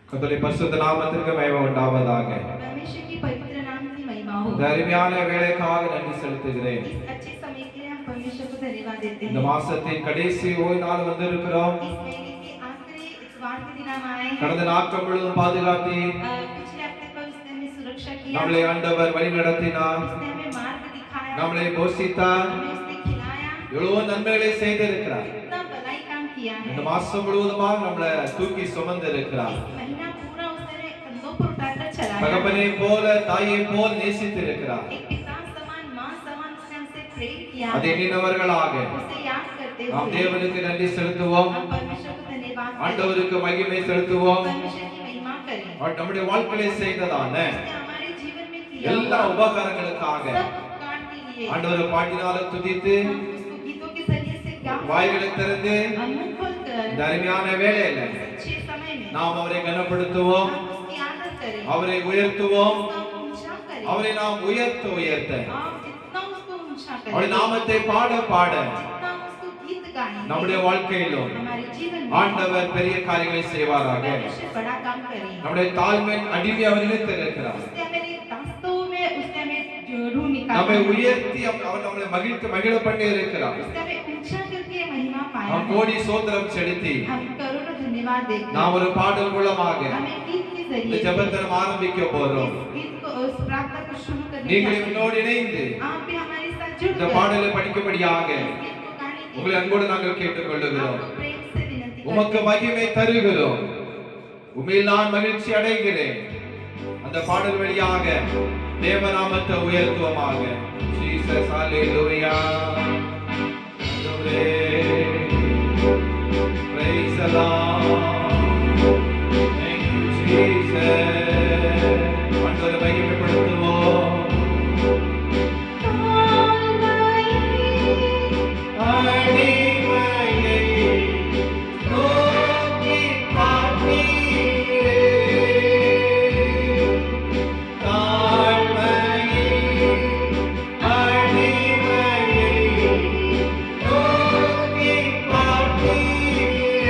கர்த்தருடைய பரிசுத்த நாமத்திற்கு மகிமை உண்டாவதாக. परमेश्वर की पवित्र नाम की महिमा हो। இந்த அருமையான வேளைக்காக நன்றி செலுத்துகிறேன். इस अच्छे समय के लिए हम परमेश्वर को धन्यवाद देते இந்த हैं। மாசத்தின் கடைசி ஓய்வு நாள் வந்திருக்கிறோம். इस महीने के आखिरी इतवार के दिन हम आए हैं। கடந்த நாட்கள் முழுவதும் பாதுகாத்தி पिछले हफ्ते पर उसने हमें सुरक्षा किया, நம்மளை ஆண்டவர் வழி நடத்தினார், उसने हमें मार्ग दिखाया, நம்மளை போஷித்தார், हमें उसने खिलाया, எவ்வளவு நன்மைகளை செய்திருக்கிறார். इतना भलाई काम किया है। இந்த மாசம் முழுவதுமாக நம்மளை தூக்கி சுமந்து இருக்கிறார். इस महीना पूरा उसने कंधों पर उठाकर चलाया। தகப்பனை போல தாயை போல் நேசித்து இருக்கிறார். एक पिता समान, माँ समान उसने हमसे प्रेम किया। அதை எண்ணினவர்களாக उसे याद करते நாம் हुए தேவனுக்கு நன்றி செலுத்துவோம், हम परमेश्वर को धन्यवाद करें, ஆண்டவருக்கு மகிமை செலுத்துவோம். परमेश्वर की महिमा करें। அவர் நம்முடைய வாழ்க்கையில செய்ததான उसने हमारे जीवन में किया எல்லா हुआ உபகாரங்களுக்காக सब उपकार के लिए ஆண்டவரை பாட்டினால துதித்து हम उसको गीतों के जरिए से क्या வாய்களை திறந்து हम मुख खोलकर இந்த அருமையான வேளையில अच्छे समय में நாம் அவரை கனப்படுத்துவோம், हम उसकी आदर करें, அவரை உயர்த்துவோம். उसका ऊंचा करें। அவரை நாம் உயர்த்த आप जितना उसको ऊंचा அவருடைய करें, நாமத்தை பாட பாட जितना हम उसको गीत गाएंगे, நம்முடைய வாழ்க்கையிலும் हमारे जीवन में ஆண்டவர் பெரிய காரியங்களை செய்வாராக. परमेश्वर बड़ा काम करें। நம்முடைய தாழ்மையின் அடிமை அவர் நிலைத்திருக்கிறார். उसने हमें दास्तों में उसने हमें ढूंढ நம்மை निकाला, உயர்த்தி அவர் நம்மளை மகிழ பண்ணி இருக்கிறார். उसने हमें ऊंचा करके महिमा पाया நாம் है। கோடி சோத்திரம் செலுத்தி हम करोड़ों धन्यवाद देते हैं। நாம் ஒரு பாடல் மூலமாக हमें गीत के இந்த जरिए ஜெபத்தை நாம் ஆரம்பிக்க போறோம். इस गीत को उस प्रार्थना को शुरू करने நீங்கள் जा रहे हैं। என்னோடு இணைந்து आप भी हमारे साथ जुड़ இந்த गए। பாடலை படிக்கும்படியாக इस गीत को गाने के உங்களை लिए அன்போடு நாங்கள் கேட்டுக்கொள்ளுகிறோம். आपको प्रेम से विनती உமக்கு करते हैं। மகிமை தருகிறோம், உம்மில் நான் மகிழ்ச்சி அடைகிறேன். அந்த பாடல் வழியாக தேவநாமத்தை உயர்த்துவோமாக. ஜீசஸ் ஹalleluya. ஆண்டவரே, praise the Lord. Thank you Jesus. ஆண்டவரை மகிமைப்படுத்துவோம். அடிமையை நோக்கி பார்த்தீரே, தாழ்மையை அடிமையை நோக்கி பார்த்தீரே.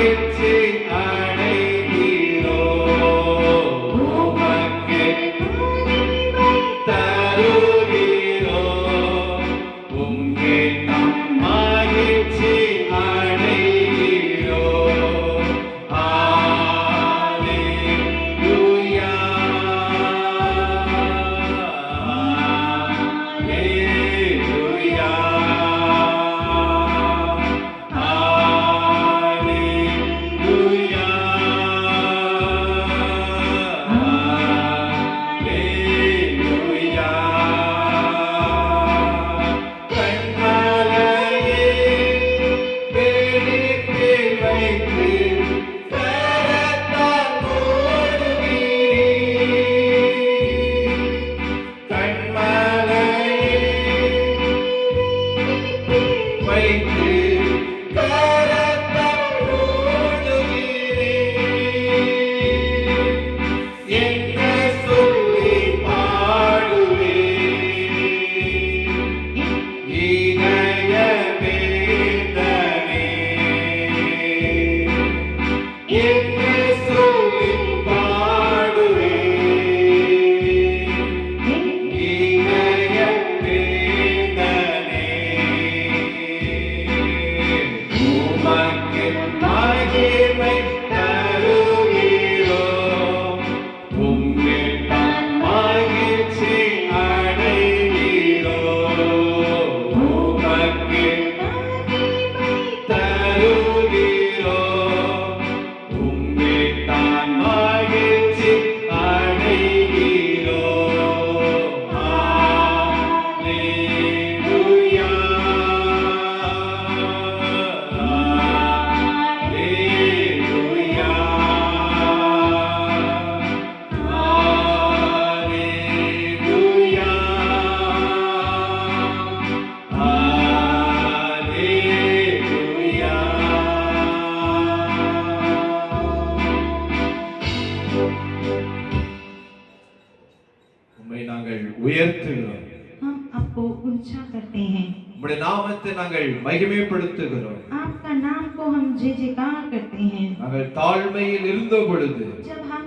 மகிழ்ச்சி அடைகிறோம் உமக்கு தருகிறோம் உம்மிடம் மகிழ்ச்சி அடைகிறோம் அல்லேலூயா அல்லேலூயா அல்லேலூயா அல்லேலூயா கண்மலையே வெடிப்பில் வைத்து கரத்தால் மூடுவீர் கண்மலையே வைத்து கரத்தால் மூடுவீர் என்ன சொல்லி பாடுவேன் இதய வேதனை என்ன சொல்லி பாடுவேன் இதய வேதனை உமக்கு மகிமை தருகிறோம் உம்மிடம் மகிழ்ச்சி அடைகிறோம் உமக்கு தருகிறோம் உம்மிடம் மகிழ்ச்சி அடைகிறோம் அல்லேலூயா அல்லேலூயா அல்லேலூயா அல்லேலூயா உம்மை நாங்கள் உயர்த்துகிறோம் हम आपको ऊंचा करते हैं உம்முடைய நாமத்தை நாங்கள் மகிமைப்படுத்துகிறோம் आपका नाम को हम जय जयकार करते हैं நாங்கள் தாழ்மையில் இருந்த பொழுது जब हम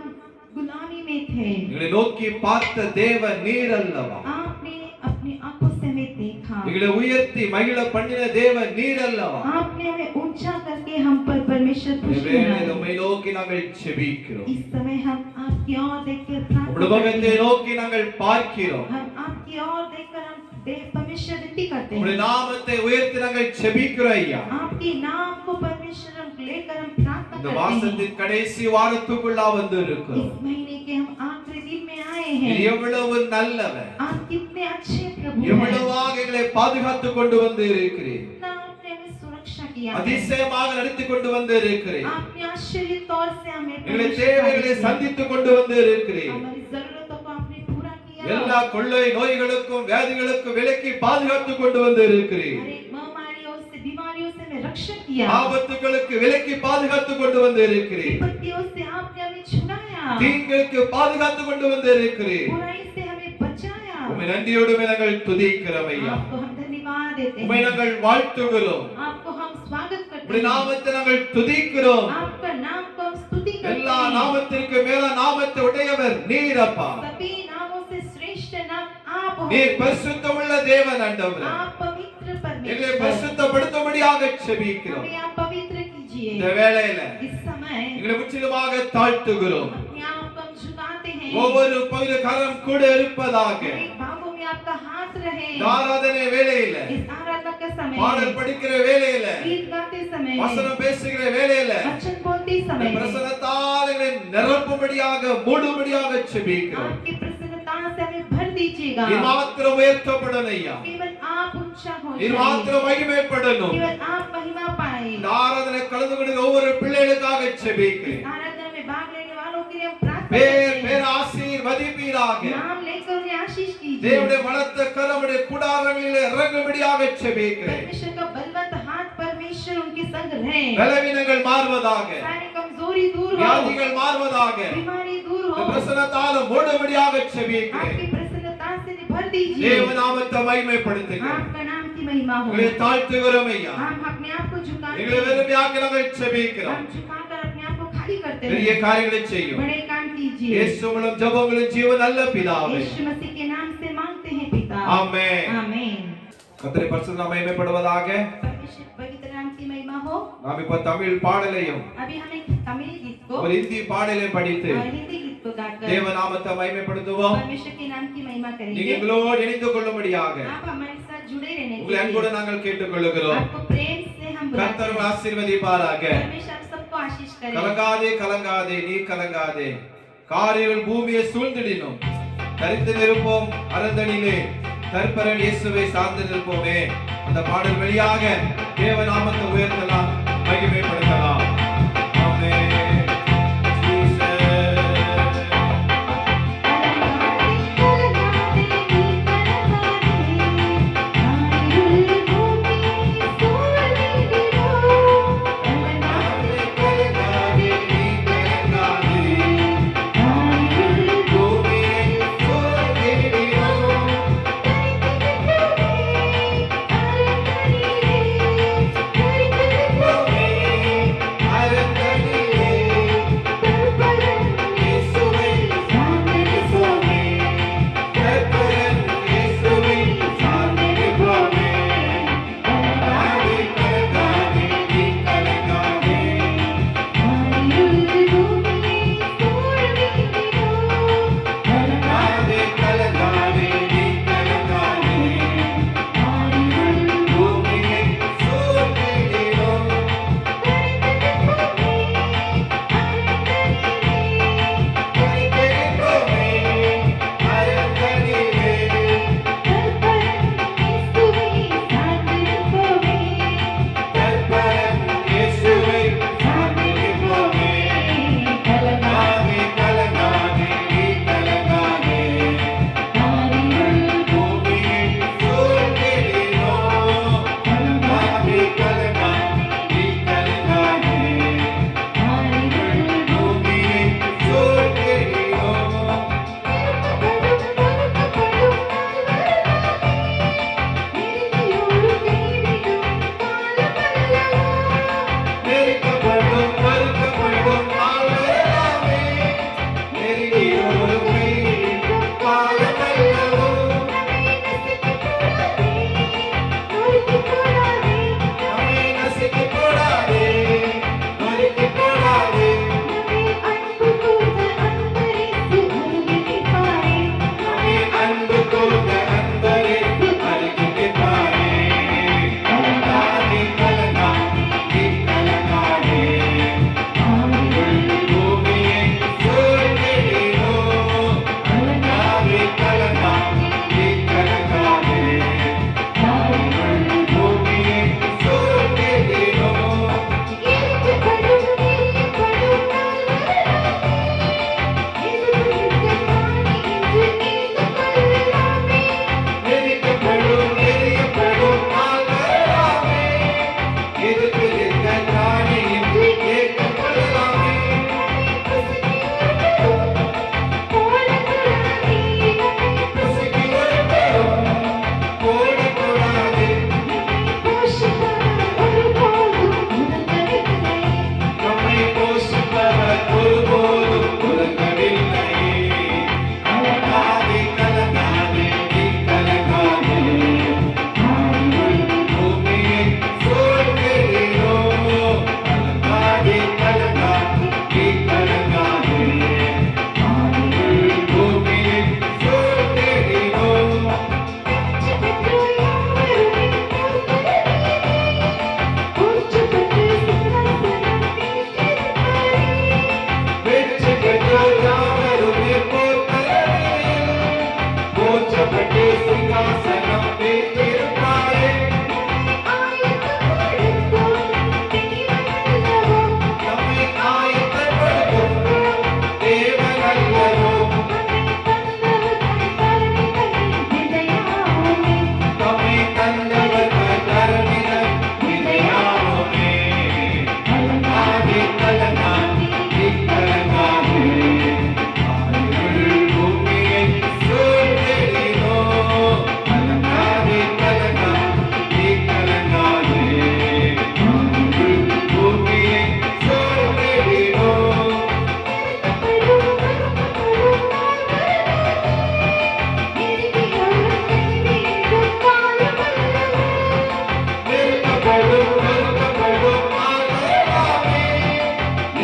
गुलामी में थे எங்களை நோக்கி பார்த்த தேவன் நீர் அல்லவா आपने अपनी आंखों से हमें देखा எங்களை உயர்த்தி மகிழ பண்ணின தேவன் நீர் அல்லவா आपने हमें ऊंचा करके हम पर परमेश्वर खुश வேளையில் बनाया உம்மை நோக்கி நாங்கள் செபிக்கிறோம் इस समय हम आपकी ओर देखकर प्रार्थना உம்முடைய करते முகத்தை हैं நோக்கி நாங்கள் பார்க்கிறோம் हम आपकी ओर देखकर हम परमेश्वर विनती करते உம்முடைய हैं நாமத்தை உயர்த்தி நாங்கள் செபிக்கிறோம் ஐயா आपके नाम को परमेश्वर हम लेकर हम प्रार्थना இந்த करते हैं மாசத்தின் கடைசி வாரத்துக்குள்ளா வந்து இருக்கிறோம் इस महीने के हम आखिरी दिन में आए நீர் हैं எவ்வளவு நல்லவர் आप कितने अच्छे प्रभु हैं எவ்வளவாக எங்களை பாதுகாத்து கொண்டு வந்து இருக்கிறீர் कितना आपने हमें सुरक्षा किया है அதிசயமாக நடத்தி கொண்டு வந்து இருக்கிறீர் आपने आश्चर्य तौर से हमें எங்களை परमेश्वर தேவைகளை किया। சந்தித்து கொண்டு வந்து இருக்கிறீர் हमारी जरूरतों को आपने पूरा किया எல்லா கொள்ளை நோய்களுக்கும் வியாதிகளுக்கும் விலக்கி பாதுகாத்து கொண்டு வந்து இருக்கிறீர் हर एक महामारियों से बीमारियों से हमें रक्षण किया ஆபத்துகளுக்கு விலக்கி பாதுகாத்து கொண்டு வந்து இருக்கிறீர் विपत्तियों से आपने हमें छुड़ाया தீங்குக்கு பாதுகாத்து கொண்டு வந்து இருக்கிறீர் बुराई से हमें बचाया உம்மை நன்றியோடு நாங்கள் துதிக்கிறோம் ஐயா आपको हम धन्यवाद देते உம்மை हैं நாங்கள் வாழ்த்துகிறோம் आपको हम स्वागत करते உம்முடைய हैं நாமத்தை நாங்கள் துதிக்கிறோம் आपका नाम को हम स्तुति करते எல்லா हैं நாமத்திற்கு மேல நாமத்தை உடையவர் நீர் அப்பா सभी नामों से श्रेष्ठ नाम आप हो நீர் பரிசுத்தமுள்ள தேவன் ஆண்டவரே आप पवित्र எங்களை परमेश्वर பரிசுத்தப்படுத்தும்படியாக செபிக்கிறோம் हमें आप पवित्र कीजिए இந்த வேளையில इस समय எங்களை முற்றிலுமாக தாழ்த்துகிறோம் अपने आप को हम झुकाते हैं ஒவ்வொரு பகுதி கரம் கூட இருப்பதாக हर एक भागों में आपका हाथ रहे இந்த ஆராதனை வேளையில इस आराधना के समय பாடல் படிக்கிற வேளையில गीत गाते समय வசனம் பேசுகிற வேளையில वचन बोलते இந்த समय பிரசன்னத்தால் எங்களை நிரப்பும்படியாக மூடும்படியாக செபிக்கிறோம் आपकी प्रसन्नता से हमें भर दीजिएगा நீர் மாத்திரம் உயர்த்தப்படணும் ஐயா केवल आप ऊंचा हो நீர் जाइए மாத்திரம் மகிமைப்படணும் केवल आप महिमा पाए இந்த ஆராதனை கலந்து கொள்கிற ஒவ்வொரு பிள்ளைகளுக்காக செபிக்கிறேன் आराधना में भाग लेने वालों के लिए हम प्रार्थना பேர் करते हैं பேர் ஆசீர்வதிப்பீராக नाम लेकर उन्हें आशीष कीजिए தேவனுடைய பலத்த கரமுடைய கூடாரங்களிலே இறங்கும்படியாக செபிக்கிறேன் परमेश्वर का बलवंत हाथ परमेश्वर उनके संग रहे பலவீனங்கள் மாறுவதாக सारी कमजोरी दूर हो வியாதிகள் மாறுவதாக बीमारी दूर இந்த हो பிரசன்னத்தால் மூடும்படியாக செபிக்கிறேன் आपकी प्रसन्नता से भर दीजिए தேவ நாமத்தை மகிமைப்படுத்துகிறேன் आपका नाम की महिमा हो உங்களை தாழ்த்துகிறோம் ஐயா हम अपने आप को झुकाते எங்களை हैं। வெறுமையாக்கி நாங்கள் செபிக்கிறோம். हम झुकाकर अपने आप को खाली करते பெரிய हैं। காரியங்களை செய்யும். बड़े काम कीजिए। இயேசு மூலம் ஜெபங்களும் ஜீவ நல்ல பிதாவே. यीशु मसीह के नाम से मांगते हैं पिता। ஆமென். आमीन। கர்த்தருடைய பரிசுத்த நாமம் மகிமைப்படுவதாக. परमेश्वर पवित्र नाम की महिमा हो। நாம் இப்ப தமிழ் பாடலையும் अभी हम एक तमिल गीत को ஒரு இந்தி பாடலையும் படித்து और हिंदी गीत को गाकर தேவ நாமத்தை மகிமைப்படுத்துவோம். परमेश्वर के नाम की महिमा நீங்க करेंगे। எங்களோடு இணைந்து கொள்ளும்படியாக आप हमारे साथ जुड़े रहने உங்களை के அன்போடு लिए நாங்கள் கேட்டுக்கொள்கிறோம். आपको प्रेम से हम बुलाते கர்த்தர் हैं। உங்களை ஆசீர்வதிப்பாராக. परमेश्वर आप सबको आशीष करे। கலங்காதே கலங்காதே நீ கலங்காதே காரிருள் பூமியை சூழ்ந்திடினும் தரித்து நிற்போம் அரந்தனிலே தற்பரன் இயேசுவை சார்ந்து நிற்போமே. அந்த பாடல் வழியாக தேவ நாமத்தை உயர்த்தலாம், மகிமைப்படுத்தலாம். ஆமென். Thank you.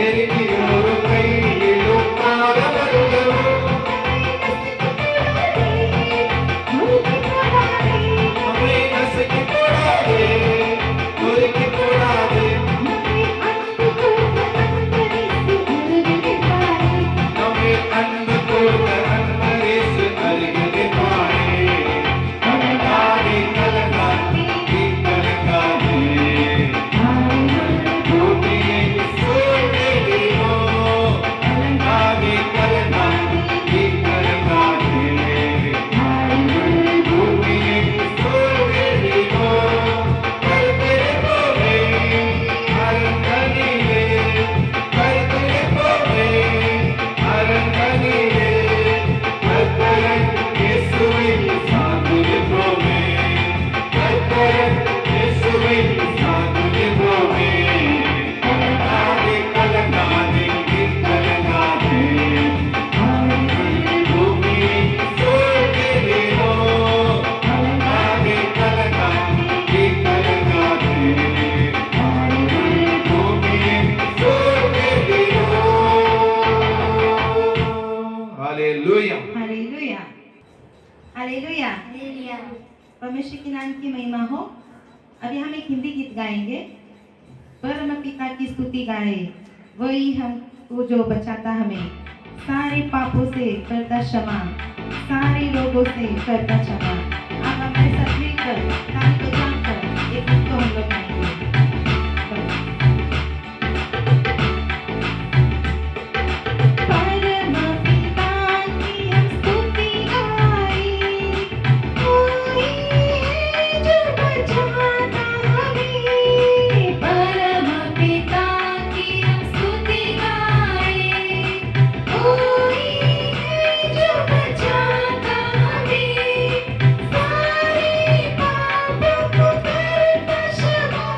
நெருங்கியோரு கையிலும் பாதமருளவும் நம்மை நசுக்கி போடாதே, நொறுக்கி போடாதே. நம்மை அன்பு கூர்ந்த அன்பரேசு அருகில் நிற்பாரே. கலங்காதே, கலங்காதே, நீ கலங்காதே. பூமியை சூழ்ந்திடினோ. கலங்காதே, கலங்காதே, நீ கலங்காதே. பூமியை சூழ்ந்திடினோ. கருத்திருப்போமே, அரண்மனையிலே. கருத்திருப்போமே, அரண்மனையிலே. கர்த்தர் இயேசுவை சார்ந்து நிற்போமே. கர்த்தர் இயேசுவை சார்ந்து நிற்போமே. கலங்காதே, கலங்காதே, நீ கலங்காதே. பூமியை சூழ்ந்திடினோ. கலங்காதே, கலங்காதே, நீ கலங்காதே. பூமியை சூழ்ந்திடினோ. हालेलुया। हालेलुया हालेलुया परमेश्वर के नाम की महिमा हो। अभी हम एक हिंदी गीत गाएंगे। परम पिता की स्तुति गाए, वही हमको जो बचाता हमें, सारे पापों से करता क्षमा, सारे रोगों से करता क्षमा। आप हमारे साथ मिलकर ताली बजाकर एक गीत को हम लोग गाएंगे। परम पिता की हम स्तुति गाए, कोई है जो बचाता हमें। परम पिता की हम स्तुति गाए, कोई है जो बचाता हमें। सारे पापों को करता क्षमा,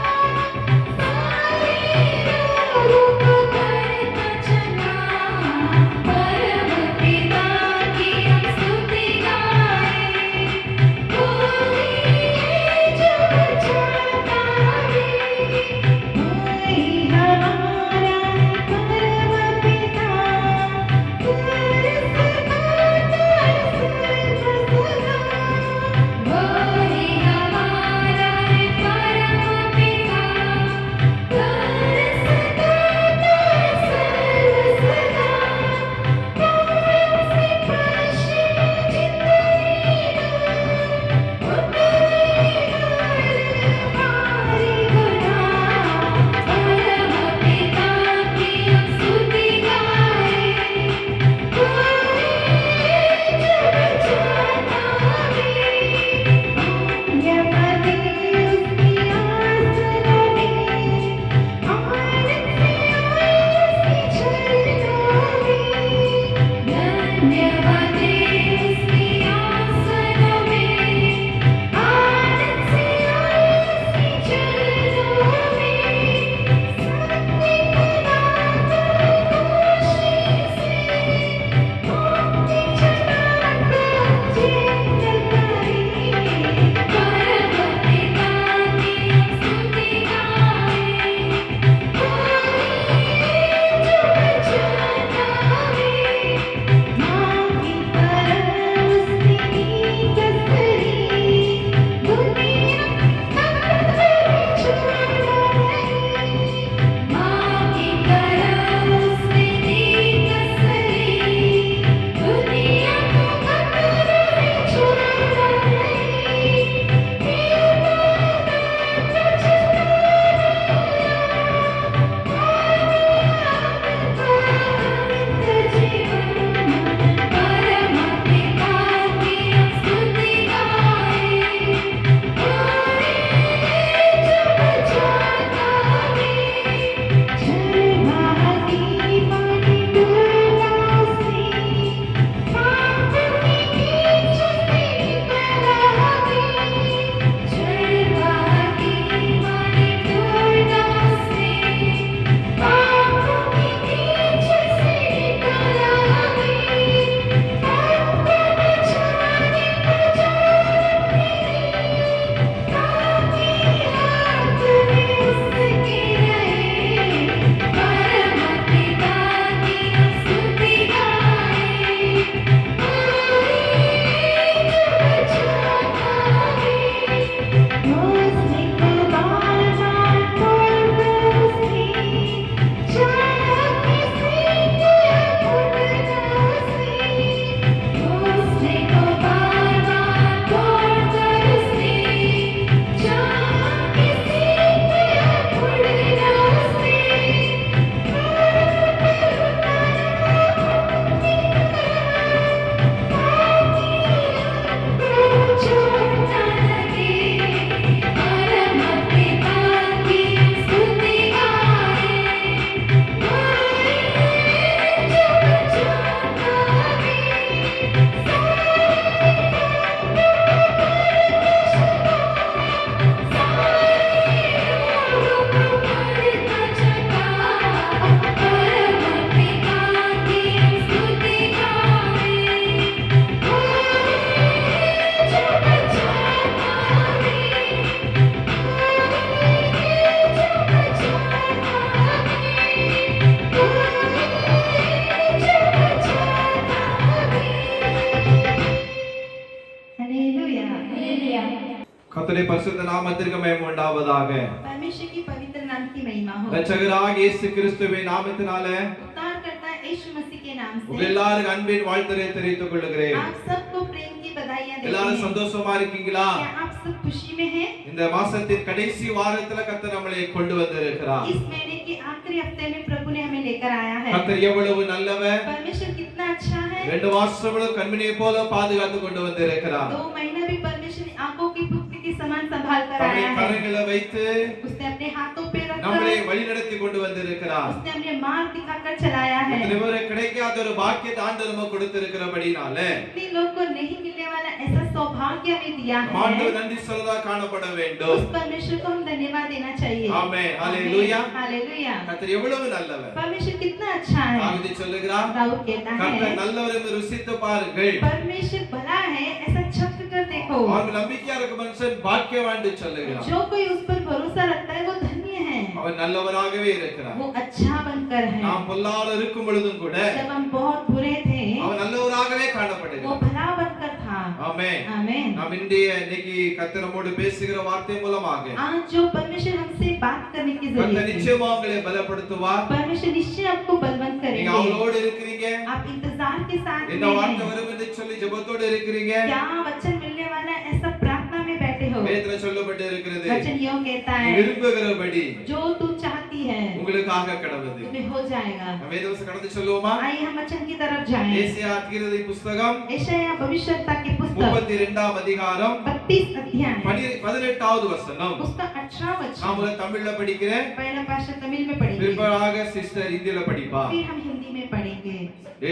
கர்த்தருடைய பரிசுத்த நாமத்திற்கு மகிமை உண்டாவதாக. परमेश्वर की पवित्र नाम की महिमा हो। இரட்சகராகிய இயேசு கிறிஸ்துவின் நாமத்தினாலே उद्धारकर्ता यीशु मसीह के नाम से உங்கள் எல்லாருக்கும் அன்பின் வாழ்த்துரை தெரிவித்துக் கொள்கிறேன். आप सबको प्रेम की बधाइयां देते எல்லாரும் हैं। சந்தோஷமா இருக்கீங்களா? क्या आप सब खुशी में हैं? இந்த மாசத்தின் கடைசி வாரத்துல கர்த்தர் நம்மளை கொண்டு வந்திருக்கிறார். इस महीने के आखिरी हफ्ते में प्रभु ने हमें लेकर आया है। கர்த்தர் எவ்வளவு நல்லவர். परमेश्वर कितना अच्छा है। 2 மாசங்களும் கண்மணியை போல பாதுகாத்து கொண்டு வந்திருக்கிறார். 2 महीना भी परमेश्वर ने आंखों की पुत्री के समान संभाल कर தம்முடைய आया है। கரங்களை வைத்து उसने अपने हाथों पे நம்மளை रखकर வழிநடத்தி கொண்டு வந்திருக்கிறார். उसने हमें मार्ग दिखाकर चलाया है। இவரை கிடைக்காத ஒரு பாக்கியத்தை ஆண்டவர் நமக்கு கொடுத்திருக்கிறபடினால इतने लोग को नहीं मिलने वाला ऐसा सौभाग्य हमें दिया है। ஆண்டவர் நன்றி சொல்லதா காணப்பட வேண்டும். उस परमेश्वर को हम धन्यवाद देना चाहिए। ஆமென். ஹalleluya. हालेलुया। கர்த்தர் எவ்வளவு நல்லவர். परमेश्वर कितना अच्छा है। தாவீது சொல்லுகிறார், दाऊद कहता கர்த்தர் है நல்லவர் என்று ருசித்து பாருங்கள். परमेश्वर भला है ऐसा छक कर देखो। அவர் நம்பிக்கையா இருக்க மனுஷன் பாக்கியவான் என்று சொல்லுகிறார். जो कोई उस पर भरोसा रखता है वो धन्य है। அவர் நல்லவராகவே இருக்கிறார். वो अच्छा बनकर है। நாம் பொல்லாத இருக்கும் பொழுதும் கூட जब हम बहुत बुरे थे அவர் நல்லவராகவே वो காணப்படுகிறார். भला बनकर था। ஆமென். आमेन। நாம் இன்னைக்கு கர்த்தர் நம்மோடு பேசுகிற வார்த்தை மூலமாக आज जो परमेश्वर हमसे बात करने के கர்த்தர் जरिए நிச்சயமா உங்களை பலப்படுத்துவார். परमेश्वर निश्चय आपको बलवंत நீங்க करेंगे। அவளோடு இருக்கிறீங்க. आप इंतजार के साथ என்ன में வார்த்தை हैं। வரும் என்று சொல்லி ஜெபத்தோடு இருக்கிறீங்க. क्या वचन मिलने वाला है ऐसा प्रार्थना में बैठे हो। வேதத்துல சொல்லப்பட்டு இருக்கிறது, वचन यो कहता நீ है விரும்புகிறபடி जो तू चाहती है உங்களுக்காக கடவுது. तुम्हें हो जाएगा। நம்ம வேதவசனம் கடந்து சொல்லுவோமா? आइए हम वचन की तरफ जाएं। ஏசாயா தீர்க்கதரிசி புத்தகம் यशायाह भविष्यवक्ता की पुस्तक 32ஆம் அதிகாரம் 32 अध्याय 18வது வசனம். उसका 18वां वचन। நான் முதல்ல தமிழ்ல படிக்கிறேன், पहला भाषा तमिल में पढ़ेंगे பிற்பாக சிஸ்டர் இந்தியில படிப்பா. फिर हम हिंदी में पढ़ेंगे।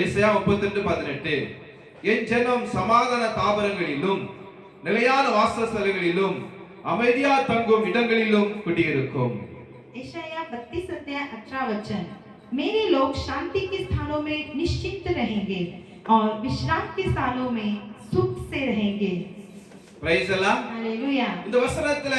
ஏசாயா 32:18 என் ஜனம் சமாதான தாபரங்களிலும் நிலையான வாசஸ்தலங்களிலும் அமைதியா தங்கும் இடங்களிலும் குடியிருக்கும். यशायाह 32 अध्याय 18 वचन। मेरे लोग शांति के स्थानों में निश्चिंत रहेंगे और विश्राम के स्थानों में सुख से रहेंगे। பிரைஸ் எல்லாம். हालेलुया। இந்த வசனத்துல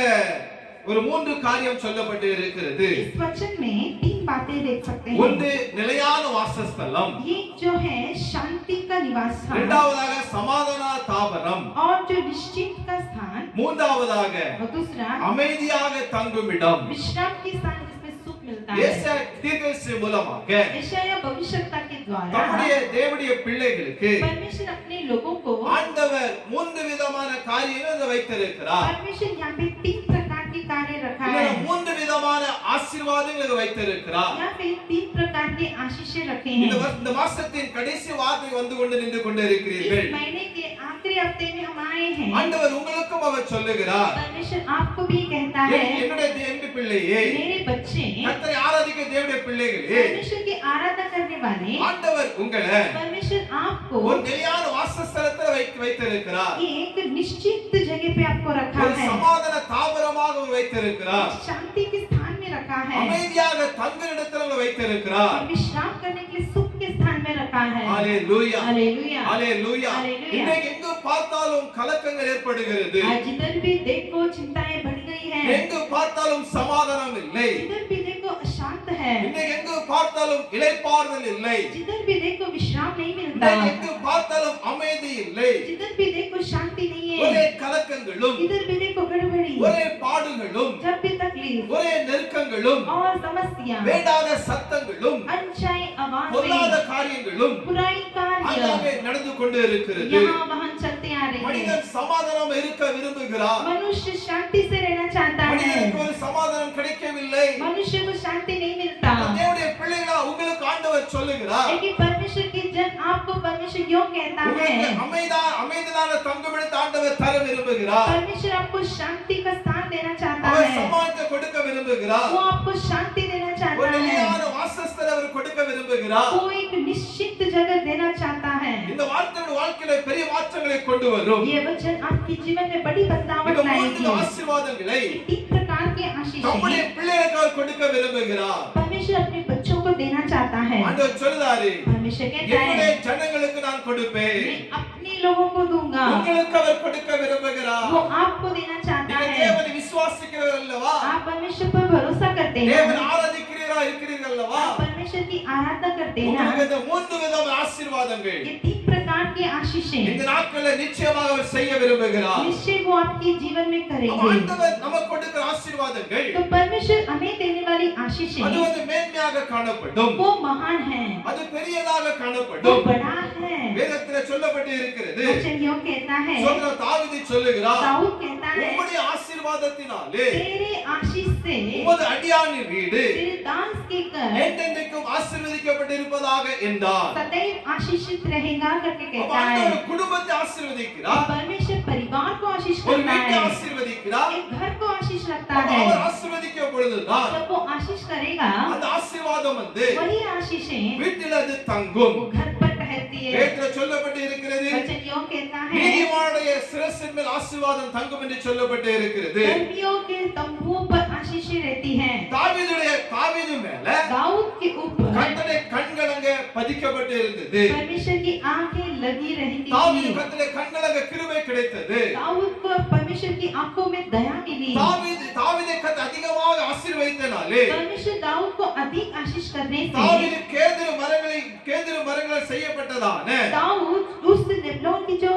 ஒரு 3 காரியம் சொல்லப்பட்டு இருக்கிறது. इस वचन में 3 बातें देख सकते हैं। ஒன்று நிலையான வாசஸ்தலம், ये जो है शांति का निवास स्थान, இரண்டாவதாக சமாதான தாபரம், और जो निश्चिंत का स्थान, மூன்றாவதாக और दूसरा அமைதியாக தங்கும் இடம். विश्राम के स्थान जिसमें सुख मिलता है। ஏசாயா தீர்க்கதரிசி மூலமாக यशायाह भविष्यवक्ता के द्वारा நம்முடைய தேவனுடைய பிள்ளைகளுக்கு परमेश्वर अपने लोगों को ஆண்டவர் 3 விதமான காரியங்களை வைத்திருக்கிறார். परमेश्वर यहाँ पे 3 प्रकार के कार्य रखा है। இல்ல 3 விதமான ஆசீர்வாதங்களை வைத்திருக்கிறார். यहाँ पे 3 प्रकार के आशीषें रखे हैं। இந்த மாசத்தின் கடைசி வாரத்தில் வந்து கொண்டு நின்று கொண்டு इस இருக்கிறீர்கள். महीने के आखिरी हफ्ते में हम आए हैं। ஆண்டவர் உங்களுக்கும் அவர் சொல்லுகிறார், परमेश्वर आपको भी कहता है என்னுடைய தேவனுடைய பிள்ளையே, मेरे बच्चे, கர்த்தரை ஆராதிக்கிற தேவனுடைய பிள்ளைகளே, परमेश्वर की आराधना करने वाले, ஆண்டவர் உங்களை परमेश्वर आपको ஒரு நிலையான வாசஸ்தலத்தில் வைத்திருக்கிறார். एक निश्चित जगह पे आपको रखा ஒரு है। சமாதான தாபரமாக அவர் வைத்திருக்கிறார். शांति के स्थान में रखा है। அமைதியாக தங்குற இடத்துல அவர் வைத்திருக்கிறார். और विश्राम करने के लिए सुख के स्थान में रखा है। ஹalleluya, हालेलुया। ஹalleluya. हालेलुया। இன்னைக்கு எங்கு பார்த்தாலும் கலக்கங்கள் ஏற்படுகிறது. आज जिधर भी देखो चिंताएं बढ़ गई है। எங்கு பார்த்தாலும் சமாதானம் இல்லை. जिधर भी देखो अशांत है। இன்னைக்கு எங்கு பார்த்தாலும் இளைப்பாறுதல் இல்லை. जिधर भी देखो विश्राम नहीं मिलता। இன்னைக்கு எங்கு பார்த்தாலும் அமைதி இல்லை. जिधर भी देखो शांति नहीं ஒரே है। கலக்கங்களும், इधर भी देखो गड़बड़ी, ஒரே பாடுகளும், जब भी तकलीफ ஒரே நெருக்கங்களும், और समस्या, வேண்டாத சத்தங்களும், अनचाही பொல்லாத आवाजें, காரியங்களும் बुराई அங்கே कार्य நடந்து கொண்டு இருக்கிறது. यहाँ वहाँ चलते आ रहे हैं। மனிதன் சமாதானம் இருக்க விரும்புகிறார். मनुष्य शांति से रहना चाहता है। மனிதனுக்கு ஒரு சமாதானம் கிடைக்கவில்லை. मनुष्य को शांति नहीं मिलता। தேவனுடைய பிள்ளைகளா உங்களுக்கு ஆண்டவர் சொல்லுகிறார், लेकिन परमेश्वर की जन आपको परमेश्वर यूं कहता உங்களுக்கு है, அமைதியான தங்குமிடத்தை ஆண்டவர் தர விரும்புகிறார். परमेश्वर आपको शांति का स्थान देना चाहता அவர் है। சமாதானத்தை கொடுக்க விரும்புகிறார். वो आपको शांति देना ஒரு चाहता है। நிலையான வாசஸ்தலம் அவர் கொடுக்க விரும்புகிறார். वो एक निश्चित जगह देना चाहता है। இந்த வார்த்தையோட வாழ்க்கையில பெரிய மாற்றங்களை கொண்டு வரும். ये वचन आपके जीवन में बड़ी बदलाव இந்த लाएगी। 3 ஆசீர்வாதங்களை ये 3 प्रकार के நம்முடைய आशीष பிள்ளைகளுக்கு அவர் கொடுக்க விரும்புகிறார். परमेश्वर अपने बच्चों को देना चाहता है। ஆண்டவர் சொல்றாரு, परमेश्वर कहता என்னுடைய है, ஜனங்களுக்கு நான் கொடுப்பேன். मैं अपने लोगों को दूंगा। உங்களுக்கு அவர் கொடுக்க விரும்புகிறார். वो आपको देना चाहता நீங்க है। தேவனை விசுவாசிக்கிறவர் அல்லவா? आप परमेश्वर पर भरोसा करते தேவனை हैं। ஆராதிக்கிறீர்கள் ஆராதிக்கிறா இருக்கிறீர்கள் அல்லவா आप परमेश्वर की आराधना करते हैं ना, உங்களுக்கு இந்த மூன்று விதமான ஆசீர்வாதங்கள் ये 3 प्रकार की आशीषें இந்த நாட்களில் நிச்சயமாக அவர் செய்ய விரும்புகிறார் निश्चय वो आपके जीवन में करेंगे। ஆண்டவர் நமக்கு கொடுக்கிற ஆசீர்வாதங்கள் तो परमेश्वर हमें देने वाली आशीषें அது வந்து மேன்மையாக காணப்படும் वो महान है, அது பெரியதாக वो காணப்படும் बड़ा है। வேதத்தில் சொல்லப்பட்டு இருக்கிறது वचन योग कहता है, சொல்ற தாவீது சொல்லுகிறார் दाऊद कहता है, உம்முடைய ஆசீர்வாதத்தினாலே तेरे आशीष से உமது அடியானின் வீடு तेरे दास के घर என்றென்றைக்கும் ஆசீர்வதிக்கப்பட்டிருப்பதாக என்றார் सदैव आशीषित रहेगा करके அப்ப कहता है। ஆண்டவர் குடும்பத்தை ஆசீர்வதிக்கிறார் परमेश्वर परिवार को आशीष ஒரு करता வீட்டை है, ஆசீர்வதிக்கிறார் एक घर को आशीष रखता அப்ப है। அவர் ஆசீர்வதிக்கும் பொழுதுதான் जब वो आशीष करेगा, அந்த ஆசீர்வாதம் வந்து वही आशीषें வீட்டில் அது தங்கும் वो घर पर ठहरती है। வேதத்தில் சொல்லப்பட்டு இருக்கிறது वचन योग कहता है, நீதிமானுடைய சிரசின் மேல் ஆசீர்வாதம் தங்கும் என்று சொல்லப்பட்டு இருக்கிறது धर्मियों के तंबुओं पर आशीषें रहती हैं। தாவீது மேல दाऊद के ऊपर கர்த்தருடைய கண்கள் அங்கே பதிக்கப்பட்டு இருந்தது परमेश्वर की आंखें लगी रहती தாவீது थी। கர்த்தருடைய கண்கள் அங்கே கிருபை கிடைத்தது दाऊद को परमेश्वर की आंखों में दया मिली। தாவீதை கர்த்தர் அதிகமாக ஆசீர்வதித்தனாலே परमेश्वर दाऊद को अधिक आशीष करने से தாவீது கேதுரு மரங்களால் செய்யப்பட்டதான दाऊद उस नेबलोन की जो